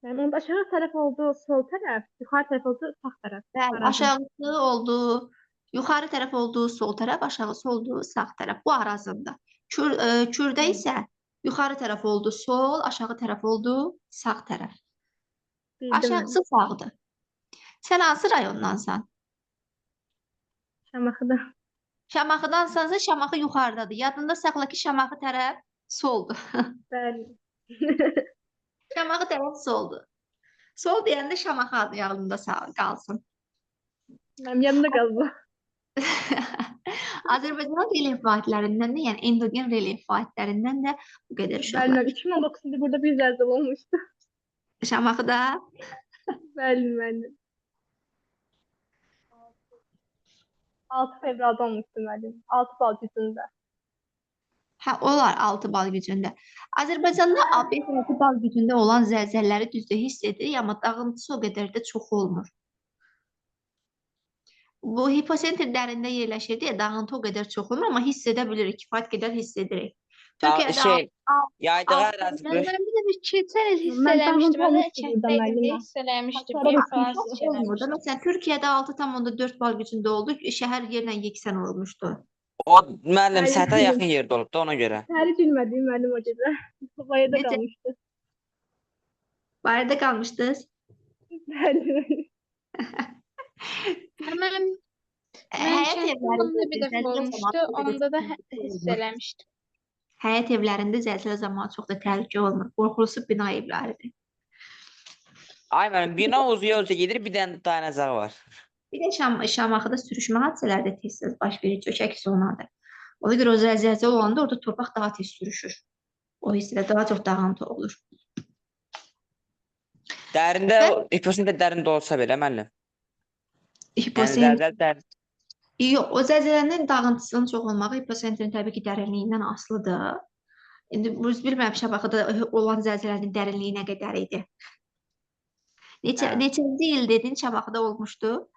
Yəni onda aşağı tərəf oldu sol tərəf, yuxarı tərəf oldu sağ tərəf. Bəli, Arazın. aşağısı oldu, yuxarı tərəf oldu, sol tərəf, aşağısı oldu, sağ tərəf. Bu Arazında. Kürdə isə yuxarı tərəf oldu, sol, aşağı tərəf oldu, sağ tərəf. Bildim mən. Aşağısı sağdır. Sən hansı rayondansan? Şamaxıda. Şamaxıdansansa Şamaxı yuxarıdadır. Yadında saxla ki, Şamaxı tərəf soldur. Bəli. Şamaxı tərəf soldur. Sol deyəndə Şamaxı adı yadında qalsın. Mənim yadımda qaldı. Azərbaycan relyef vahidlərindən də, yəni endogen relyef vahidlərindən də bu qədər Bəli, uşaqlar. mən 2019-da burada bir zəlzələ olmuşdu. Şamaxıda Bəli, müəllim. 6 fevralda olmuşdu müəllim. 6 bal gücündə. olar 6 bal gücündə. Azərbaycanda 5-6 bal gücündə olan zəlzələləri düzdür hiss edirik, amma dağıntısı o qədər də çox olmur. Bu hipocentr dərində yerləşir deyə dağıntı o qədər çox olmur, amma hiss edə bilirik, kifayət qədər hiss edirik. Türkiyədə Yaydığı ərazi Ben bir de bir keçən il hiss Mən eləmişdim. dağıntı Ben olmuşdu burada kənddə müəllimə. hiss eləmişdim. Sonra Bir baxın, saat çox hiss olmur da. eləmişdim. Məsələn, Türkiyədə 6,4 bal gücündə oldu, şəhər yerlə yeksən olmuşdu. O müəllim Ay, sətə bildim. yaxın yerdə olub da ona görə. Səhəri gülmədim müəllim o gecə. Bayırda Necə? qalmışdı. Bayırda qalmışdınız. Bəli. Mən Həyət kənddə onda bir dəfə zəlzələ olmuşdu. zamanı Onda da təhlükə hiss olmur. eləmişdim. Həyət evlərində zəlzələ zamanı çox da təhlükə olmur. Qorxulusu bina evləridir. Ay müəllim, bina uzuya gedir, bir dənə dayanacaq var. Bir də Şamaxıda sürüşmə hadisələri də tez-tez baş verir, çökək zonadır. Ona görə o zəlzələ olanda orada torpaq daha tez sürüşür. O hissədə daha çox dağıntı olur. Dərində, hipocentr dərində olsa belə müəllim. Yəni Hipocentr zəlzələ dərin. yox, o zəlzələnin dağıntısının çox olmağı hipocentrin təbii ki, dərinliyindən asılıdır. İndi biz bilmirəm Şamaxıda olan zəlzələnin dərinliyi nə qədər idi. Neçənci il dedin Şamaxıda olmuşdu?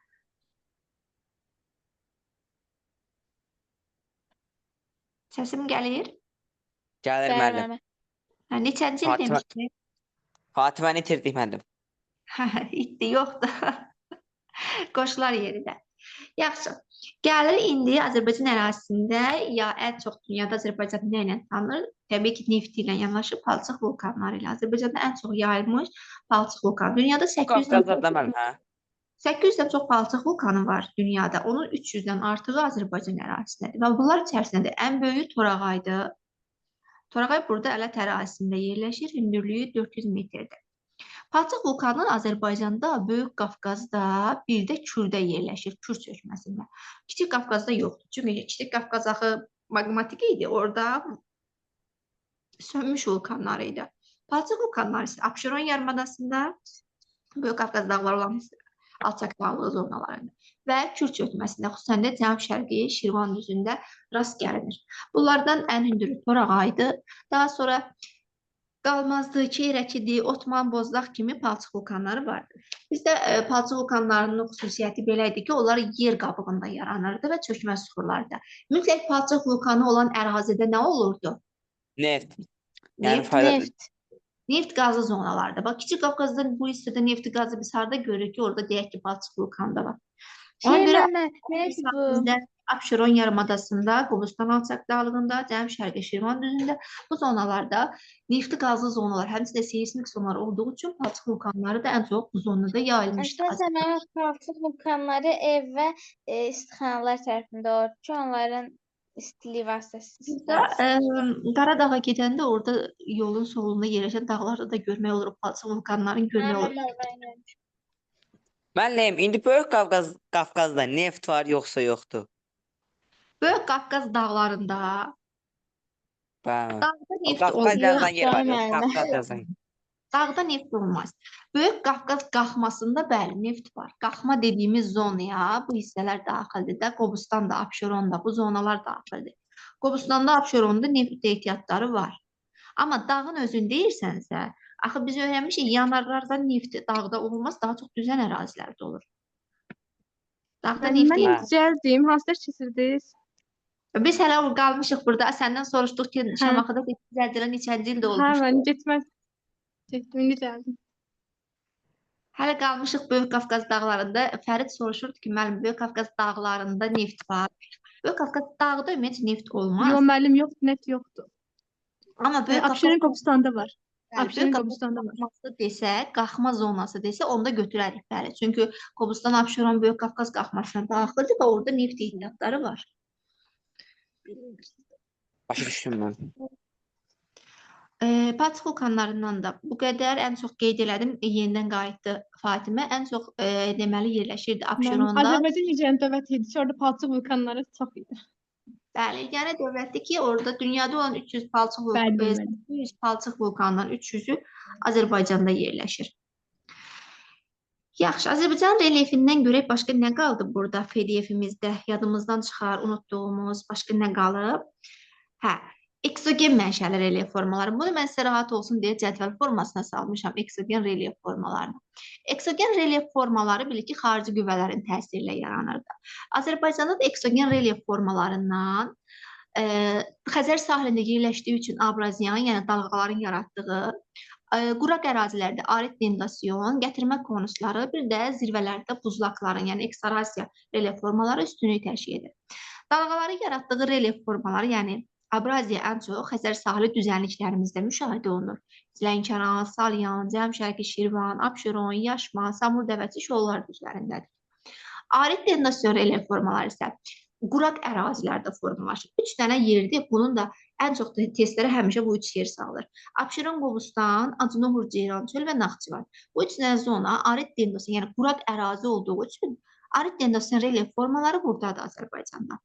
Səsim gəlir? Gəlir müəllim. Hə, neçənci il Fatimə- demişdin? Fatiməni itirdik müəllim. İtdi, yoxdur. Qoşular yerində. Yaxşı. Gəlir indi Azərbaycan ərazisində ya ən çox dünyada Azərbaycan nə ilə tanınır? Təbii ki, neft ilə yanaşı palçıq vulkanları ilə. Azərbaycanda ən çox yayılmış palçıq vulkanı. Dünyada 800-dən müəllim, hə? 800-dən çox palçıq vulkanı var dünyada. Onun 300-dən artığı Azərbaycan ərazisindədir. Və bunlar içərisində ən böyüyü Torağaydır. Torağay burada Ələt ərazisində yerləşir. Hündürlüyü 400 metrdir. Palçıq vulkanı Azərbaycanda, Böyük Qafqazda, bir də Kürdə yerləşir, Kür çökməsində. Kiçik Qafqazda yoxdur. Çünki Kiçik Qafqaz axı maqmatik idi. Orada sönmüş vulkanlar idi. Palçıq vulkanları isə Abşeron yarımadasında, Böyük Qafqaz dağları olan alçaq dağlıq zonalarında və Kür çökməsində, xüsusən də cənub-şərqi Şirvan düzündə rast gəlinir. Bunlardan ən hündürü Torağaydır. Daha sonra Qalmazdı, Keyrəkidir, Otman, Bozdaq kimi palçıq vulkanları vardır. Bizdə palçıq vulkanlarının xüsusiyyəti belə idi ki, onlar yer qabığında yaranırdı və çökmə suxurlarda. Mütləq palçıq vulkanı olan ərazidə nə olurdu? Neft. Yəni Neft, fayda neft qazı zonalarda. Bax, Kiçik Qafqazda bu hissədə nefti qazı biz harda görürük ki, orada deyək ki, palçıq vulkanı var. Ona görə bizdə Abşeron yarımadasında, Qobustan alçaq dağlığında, cənub-şərqi Şirvan düzündə bu zonalarda nefti qazlı zonalar, həmçinin də seismik zonalar olduğu üçün palçıq vulkanları da ən çox bu zonada yayılmışdır. Əsasən palçıq vulkanları ev və istixanalar tərəfində olur ki, onların istiliyi vasitəsilə. Qaradağa gedəndə orada yolun solunda yerləşən dağlarda da görmək olur, palçıq vulkanların görmək olur. Müəllim, indi Böyük Qafqazda neft var yoxsa yoxdur? Böyük Qafqaz dağlarında Bəli. dağda neft Qafqaz olmaz. yazan yer var, yox, Qafqaz yazan. Dağda neft olmaz. Böyük Qafqaz qalxmasında bəli neft var. Qalxma dediyimiz zonaya bu hissələr daxildir də, Qobustan da, Abşeron da bu zonalar daxildir. Qobustanda, Abşeronda neft ehtiyatları var. Amma dağın özünü deyirsənsə, axı biz öyrənmişik, yanarlarda neft dağda olmaz, daha çox düzən ərazilərdə olur. Dağda neft Mən deyil. incəldim. Hansı dərs keçirdiniz? Biz hələ qalmışıq burada. Səndən soruşduq ki, Şamaxıda Zəlzələ neçənci ildə Hə, olmuş? mən getdim, indi gəldim. Hələ qalmışıq Böyük Qafqaz dağlarında. Fərid soruşurdu ki, müəllim, Böyük Qafqaz dağlarında neft var. Böyük Qafqaz dağda ümumiyyətlə neft olmaz. Yox, müəllim, yoxdur, net yoxdur. Amma Böyük Abşeron Qafqaz Qobustanda var. Böyük Abşeron Qafqaz Qobustanda var. qalxması desə, qalxma zonası desə, onda götürərik bəli. Çünki Qobustan, Abşeron, Böyük Qafqaz qalxmasına daxildir və orada neft ehtiyatları var. Başa düşdüm mən. Palçıq vulkanlarından da bu qədər. Ən çox qeyd elədim, yenidən qayıtdı Fatimə. Ən çox deməli yerləşirdi Abşeronda. Azərbaycan yeganə dövlət idi ki, orada palçıq vulkanları çox idi. Bəli, yeganə dövlətdir ki, orada dünyada olan 300 palçıq vulkandan 300-ü Azərbaycanda yerləşir. Yaxşı, Azərbaycan relyefindən görək başqa nə qaldı burada PDF-imizdə? Yadımızdan çıxar, unutduğumuz başqa nə qalıb? Hə, eksogen mənşəli relyef formaları. Bunu mən sizə rahat olsun deyə cədvəl formasına salmışam, eksogen relyef formalarını. Eksogen relyef formaları bilir ki, xarici qüvvələrin təsiri ilə yaranırdı. Azərbaycanda da eksogen relyef formalarından Xəzər sahilində yerləşdiyi üçün abraziyan, yəni dalğaların yaratdığı, quraq ərazilərdə arid dendasyon, gətirmə konusları, bir də zirvələrdə buzlaqların, yəni eksarasiya relyef formaları üstünlük təşkil edir. Dalğaları yaratdığı relyef formaları, yəni abraziya ən çox Xəzər sahili düzənliklərimizdə müşahidə olunur. Lənkəran, Salyan, Cənub-Şərqi Şirvan, Abşeron, Yaşma, Samur Dəvəsi şollar düzlərindədir. Arid dendasyon relyef formaları isə quraq ərazilərdə formalaşır. 3 dənə yerdir. Bunun da ən çox testlərə həmişə bu 3 yer salınır. Abşeron, Qobustan, Acınoğur, Ceyrançöl və Naxçıvan. Bu 3 dənə zona arid dendasyon, yəni quraq ərazi olduğu üçün arid dendasyon relyef formaları buradadır Azərbaycanda.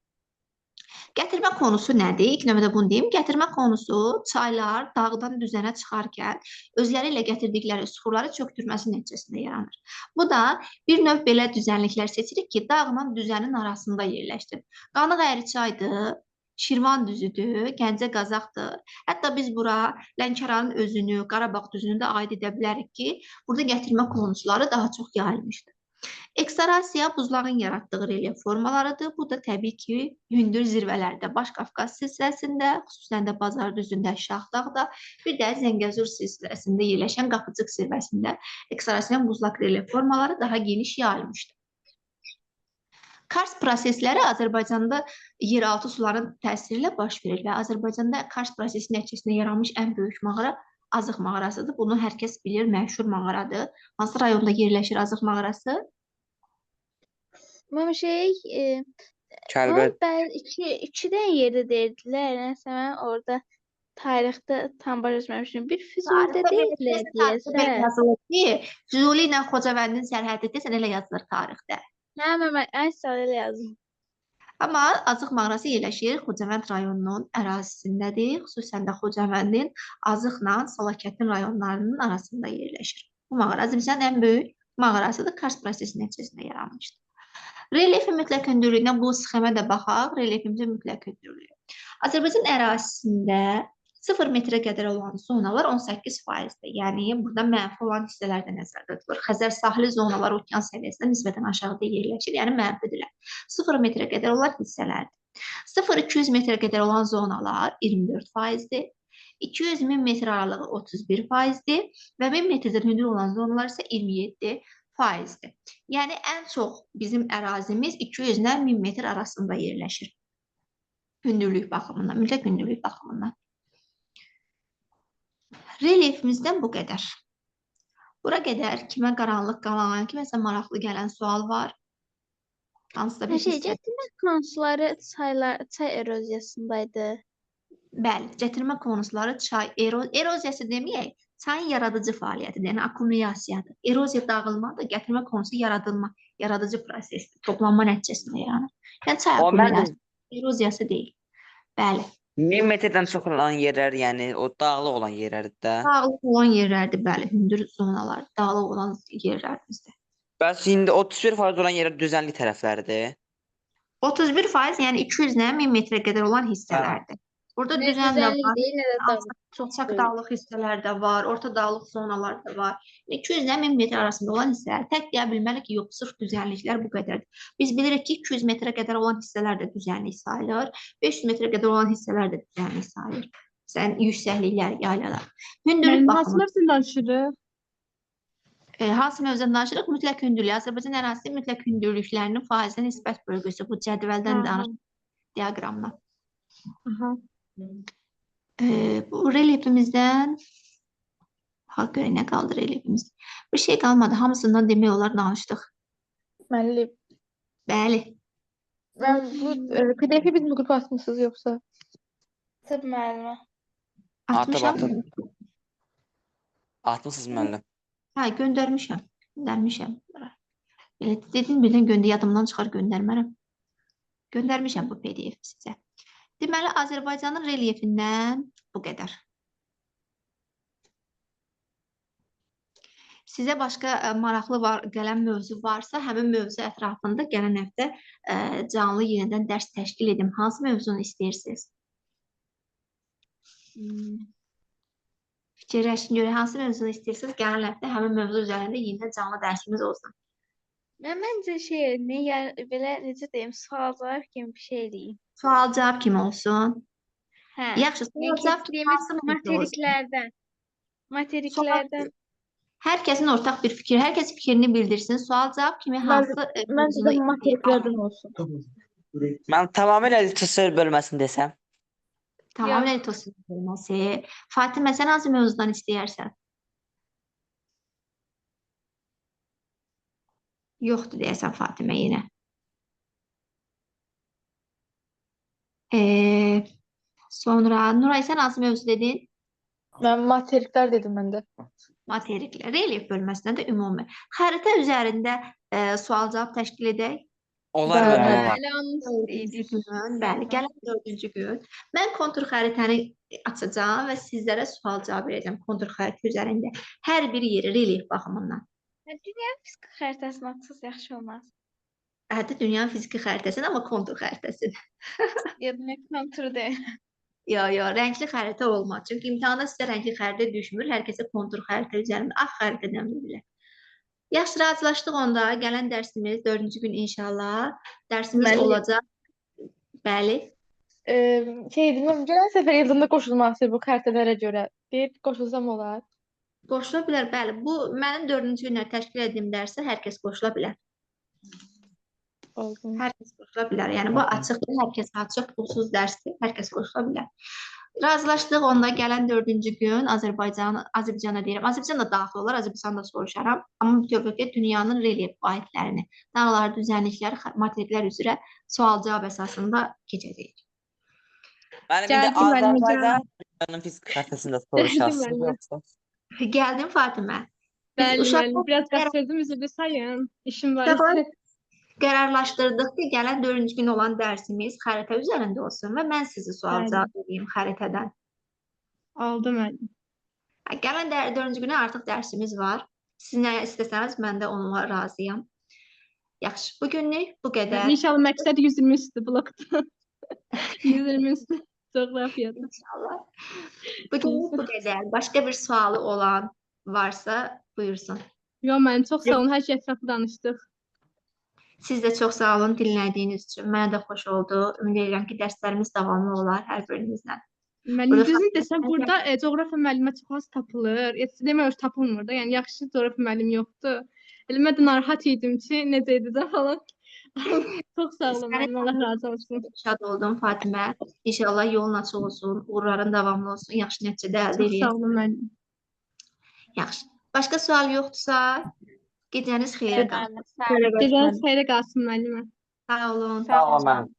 Gətirmə konusu nədir? İlk növbədə bunu deyim. Gətirmə konusu çaylar dağdan düzənə çıxarkən özləri ilə gətirdikləri suxurları çöktürməsi nəticəsində yaranır. Bu da bir növ belə düzənliklər seçirik ki, dağla düzənin arasında yerləşdir. Qanıq əyri çaydır, Şirvan düzüdür, Gəncə Qazaqdır. Hətta biz bura Lənkəranın özünü, Qarabağ düzünü də aid edə bilərik ki, burada gətirmə konusuları daha çox yayılmışdır. Eksarasiya buzlağın yaratdığı relyef formalarıdır. Bu da təbii ki, hündür zirvələrdə, Baş Qafqaz silsiləsində, xüsusən də Bazar düzündə, Şahdağda, bir də Zəngəzur silsiləsində yerləşən Qapıcıq zirvəsində eksarasiya buzlaq relyef formaları daha geniş yayılmışdır. Kars prosesləri Azərbaycanda yeraltı suların təsiri ilə baş verir və Azərbaycanda Kars prosesi nəticəsində yaranmış ən böyük mağara Azıq mağarasıdır. Bunu hər kəs bilir, məşhur mağaradır. Hansı rayonda yerləşir Azıq mağarası? Mənim Kəlbət. iki dənə yerdə deyirdilər. Nəsə mən orada tarixdə tam başa düşməmişdim. Bir Füzulidə deyildilər deyəsən. Füzuli ilə Xocavəndin sərhədi desən elə yazılır tarixdə. Hə, mən elə yazdım. Amma Azıq mağarası yerləşir Xocavənd rayonunun ərazisindədir. Xüsusən də Xocavəndin Azıqla Salakətin rayonlarının arasında yerləşir. Bu mağara Azərbaycanın ən böyük mağarasıdır. Kars prosesi nəticəsində yaranmışdır. Relyefin mütləq hündürlüyünə bu sxemə də baxaq. Relyefimizin mütləq hündürlüyü. Azərbaycan ərazisində 0 metrə qədər olan zonalar 18%-dir. Yəni, burada mənfi olan hissələr də nəzərdə tutulur. Xəzər sahili zonalar okean səviyyəsindən nisbətən aşağıda yerləşir, yəni mənfidirlər. 0 metrə qədər olan hissələrdir. 0-200 metrə qədər olan zonalar 24%-dir. 200-1000 metr aralığı 31%-dir və 1000 metrdən hündür olan zonalar isə 27%-dir. Yəni, ən çox bizim ərazimiz 200 ilə 1000 metr arasında yerləşir. Hündürlük baxımından, mütləq hündürlük baxımından. Relyefimizdən bu qədər. Bura qədər kimə qaranlıq qalan, kiməsə maraqlı gələn sual var? Hansısa bir hissə. Gətirmə konusları çay eroziyasındaydı. Bəli, gətirmə konusları çay eroziyası deməyək, çayın yaradıcı fəaliyyətidir, yəni akkumulasiyadır. Eroziya dağılmadır, gətirmə konusu yaradıcı prosesdir, toplanma nəticəsində yaranır. Yəni çay akkumulasiya, eroziyası deyil. Bəli. 1000 metrdən çox olan yerlər, yəni o dağlıq olan yerlərdir də. Dağlıq olan yerlərdir, bəli, hündür zonalar, dağlıq olan yerlərimizdir. Bəs indi 31% olan yerlər düzənlik tərəfləridir. 31%, yəni 200 ilə 1000 metrə qədər olan hissələrdir. Burada Nə düzən də düzənlik var, deyil, nə də dağlıq. alçaq dağlıq hissələr də var, orta dağlıq zonalar da var. 200 ilə 1000 metr arasında olan hissələr. Tək deyə bilmərik ki, yox, sırf düzənliklər bu qədərdir. Biz bilirik ki, 200 metrə qədər olan hissələr də düzənlik sayılır, 500 metrə qədər olan hissələr də düzənlik sayılır. Sən yüksəkliklər, yaylalar. Hündürlük Hansı baxımından mövzudan danışırıq? hansı mövzudan danışırıq? Mütləq hündürlük. Azərbaycan ərazisi mütləq hündürlüklərinin faizə nisbət bölgüsü. Bu cədvəldən danışırıq, diaqramdan. Aha. Bu relyefimizdən görə nə qaldı relyefimizdə? Bir şey qalmadı. Hamısından demək olar danışdıq. Müəllim, Bəli. mən bu PDF-i biz mi qrupa atmışsınız yoxsa? Tabii müəllimə. Atmışam. Atmısınız müəllim. Hə, göndərmişəm. Elə dedim, birdən yadımdan çıxar göndərmərəm. Göndərmişəm bu PDF sizə. Deməli, Azərbaycanın relyefindən bu qədər. Sizə başqa maraqlı gələn mövzu varsa, həmin mövzu ətrafında gələn həftə canlı yenidən dərs təşkil edim. Hansı mövzunu istəyirsiniz? Fikirləşin görə hansı mövzunu istəyirsiniz? Gələn həftə həmin mövzu üzərində yenidən canlı dərsimiz olsun. Mən məncə belə necə deyim, sual-cavab kimi bir şey deyim. Sual-cavab kimi olsun. Hə. Yaxşı, sual-cavab kimi hansı mövzu olsun? Materiklərdən. Hər kəsin ortaq bir fikir, hər kəs fikrini bildirsin. Sual-cavab kimi hansı Məncə də materiklərdən olsun. Mən tamamilə literatur bölməsini desəm. Tamamilə literatur bölməsi. Fatimə, sən hansı mövzudan istəyərsən? Yoxdur deyəsən Fatimə yenə. Sonra Nuray, sən hansı mövzu dedin? Mən materiklər dedim məndə. Materiklər, relyef bölməsində də ümumi. Xəritə üzərində sual-cavab təşkil edək. Olar Bəli. müəllim, olar. Elə onu Dördüncü gün, bəli, gələn 4-cü gün. Mən kontur xəritəni açacağam və sizlərə sual-cavab verəcəm kontur xəritə üzərində. Hər bir yeri relyef baxımından. Dünya fiziki xəritəsini açsaq yaxşı olmaz. Hətta dünyanın fiziki xəritəsini, amma kontur xəritəsini. Ya demək konturu deyil. Yox, rəngli xəritə olmaz. Çünki imtahanda sizə rəngli xəritə düşmür. Hər kəsə kontur xəritə üzərində ağ xəritədən bilirlər. Yaxşı, razılaşdıq onda. Gələn dərsimiz 4-cü gün inşallah. Dərsimiz Müəllim. olacaq. Bəli. Deyirəm, gələn səfər yıldında qoşulmaq istəyir bu xəritələrə görə. Deyib qoşulsam olar. Qoşula bilər, bəli. Bu, mənim 4-cü günlər təşkil etdiyim dərsə hər kəs qoşula bilər. Olsun. Hər kəs qoşula bilər. Yəni, bu açıqdır, hər kəs açıq, pulsuz dərsdir. Hər kəs qoşula bilər. Razılaşdıq onda gələn 4-cü gün Azərbaycana deyirəm. Azərbaycan da daxil olar, Azərbaycan da soruşaram. Amma bütövlükdə dünyanın relyef vahidlərini, dağlar, düzənliklər, materiklər üzrə sual-cavab əsasında keçəcəyik. Mənim indi Gəldim müəllim, Azərbaycanın fiziki xəritəsində soruşasınız. müəllim. yoxsa? Gəldim Fatimə. Bəli, uşaqlar müəllim, biraz qaçırdım, üzrlü sayın. İşim var. Uşaqlar qərarlaşdırdıq ki, gələn 4-cü gün olan dərsimiz xəritə üzərində olsun və mən sizi sual-cavab edeyim xəritədən. Oldu müəllim. Gələn 4-cü günə artıq dərsimiz var. Siz nə istəsəniz, mən də onunla razıyam. Yaxşı, bugünlük bu qədər. İnşallah məqsəd 120 üstü blokda. 120 üstü coğrafiyada. İnşallah. Bugünlük bu qədər. Başqa bir sualı olan varsa buyursun. Yo, mənim çox sağ olun. Hər şey ətraflı danışdıq. Siz də çox sağ olun dinlədiyiniz üçün. Mənə də xoş oldu. Ümid edirəm ki, dərslərimiz davamlı olar hər birinizlə. Müəllim, Burada düzünü desəm, burada coğrafiya müəllimi çox az tapılır. Demək tapılmır da. Yəni yaxşı coğrafiya müəllimi yoxdur. Elə mən də narahat idim ki, necə edəcəm falan. Çox sağ olun müəllim, Allah razı olsun. Şad oldum Fatimə. İnşallah yolun açıq olsun, uğurların davamlı olsun, yaxşı nəticədə əldə Çox sağ edəyəsən. olun müəllim. Yaxşı. Başqa sual yoxdursa, gecəniz xeyrə qalsın. Gecəniz xeyrə qalsın müəllimə. Sağ olun. Sağ olun.